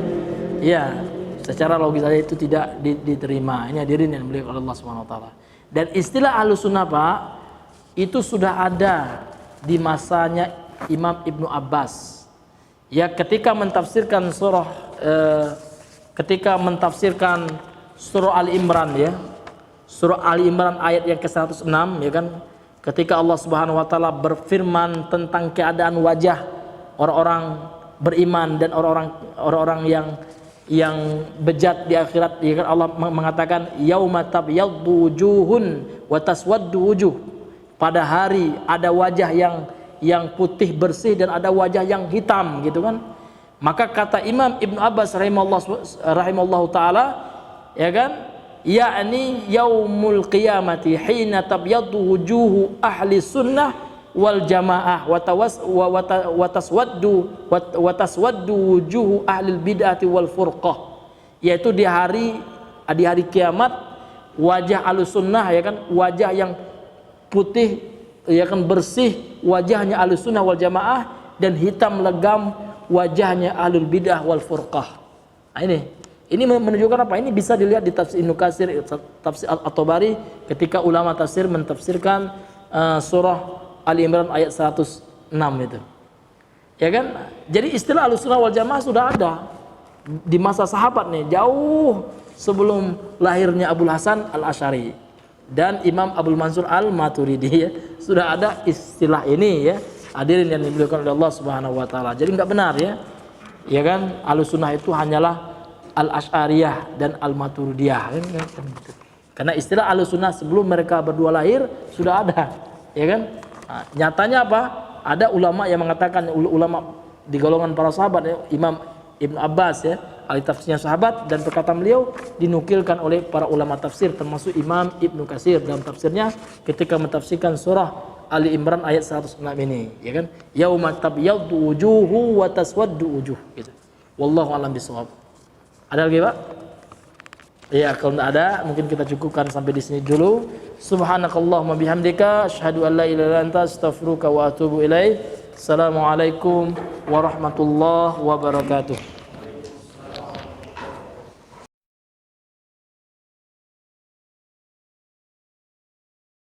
Speaker 1: Iya, secara logis saja itu tidak diterima. Ini hadirin yang dimuliakan oleh Allah Subhanahu wa taala. Dan istilah Ahlussunnah Pak itu sudah ada di masanya Imam Ibnu Abbas. Ya, ketika mentafsirkan surah Ali Imran ya. Surah Ali Imran ayat yang ke-106 ya kan. Ketika Allah Subhanahu wa taala berfirman tentang keadaan wajah orang-orang beriman dan orang-orang yang bejat di akhirat ya kan, Allah mengatakan yauma tabyaddu wujuhun wa taswaddu wujuh. Pada hari ada wajah yang putih bersih dan ada wajah yang hitam gitu kan. Maka kata Imam Ibnu Abbas rahimallahu taala ya kan, yakni yaumul qiyamati hina tabyaddu wujuhu ahli sunnah wal jamaah wa taswaddu wujuhu ahli bid'ati wal furqah, yaitu di hari kiamat wajah ahli sunnah ya kan, wajah yang putih ya kan bersih wajahnya ahli sunnah wal jamaah, dan hitam legam wajahnya ahli bid'ah wal furqah. Nah, ini menunjukkan apa? Ini bisa dilihat di tafsir Ibnu Katsir, tafsir At-Tabari ketika ulama tafsir mentafsirkan surah Ali Imran ayat 106 itu. Ya kan? Jadi istilah Ahlussunnah wal Jamaah sudah ada di masa sahabat nih, jauh sebelum lahirnya Abul Hasan Al-Asy'ari dan Imam Abdul Mansur Al-Maturidi ya. Sudah ada istilah ini ya. Hadirin yang dimuliakan oleh Allah Subhanahu wa taala. Jadi enggak benar ya. Ya kan? Ahlussunnah itu hanyalah Al-Asy'ariyah dan Al-Maturidiyah. Karena istilah Ahlussunnah sebelum mereka berdua lahir sudah ada, ya kan? Nah, nyatanya apa? Ada ulama yang mengatakan, ulama di golongan para sahabat ya, Imam Ibnu Abbas ya, ahli tafsirnya sahabat, dan perkataan beliau dinukilkan oleh para ulama tafsir termasuk Imam Ibnu Katsir dalam tafsirnya ketika mentafsirkan surah Ali Imran ayat 106 ini, ya kan? Yauma tabyaddu wujuhu wa taswaddu wujuh gitu. Wallahu a'lam bishawab. Ada lagi, Pak? Ya, kalau tidak ada mungkin kita cukupkan sampai di sini dulu. Subhanakallahumma bihamdika asyhadu an la ilaha illa anta astaghfiruka wa atubu ilaik. Assalamualaikum warahmatullahi wabarakatuh.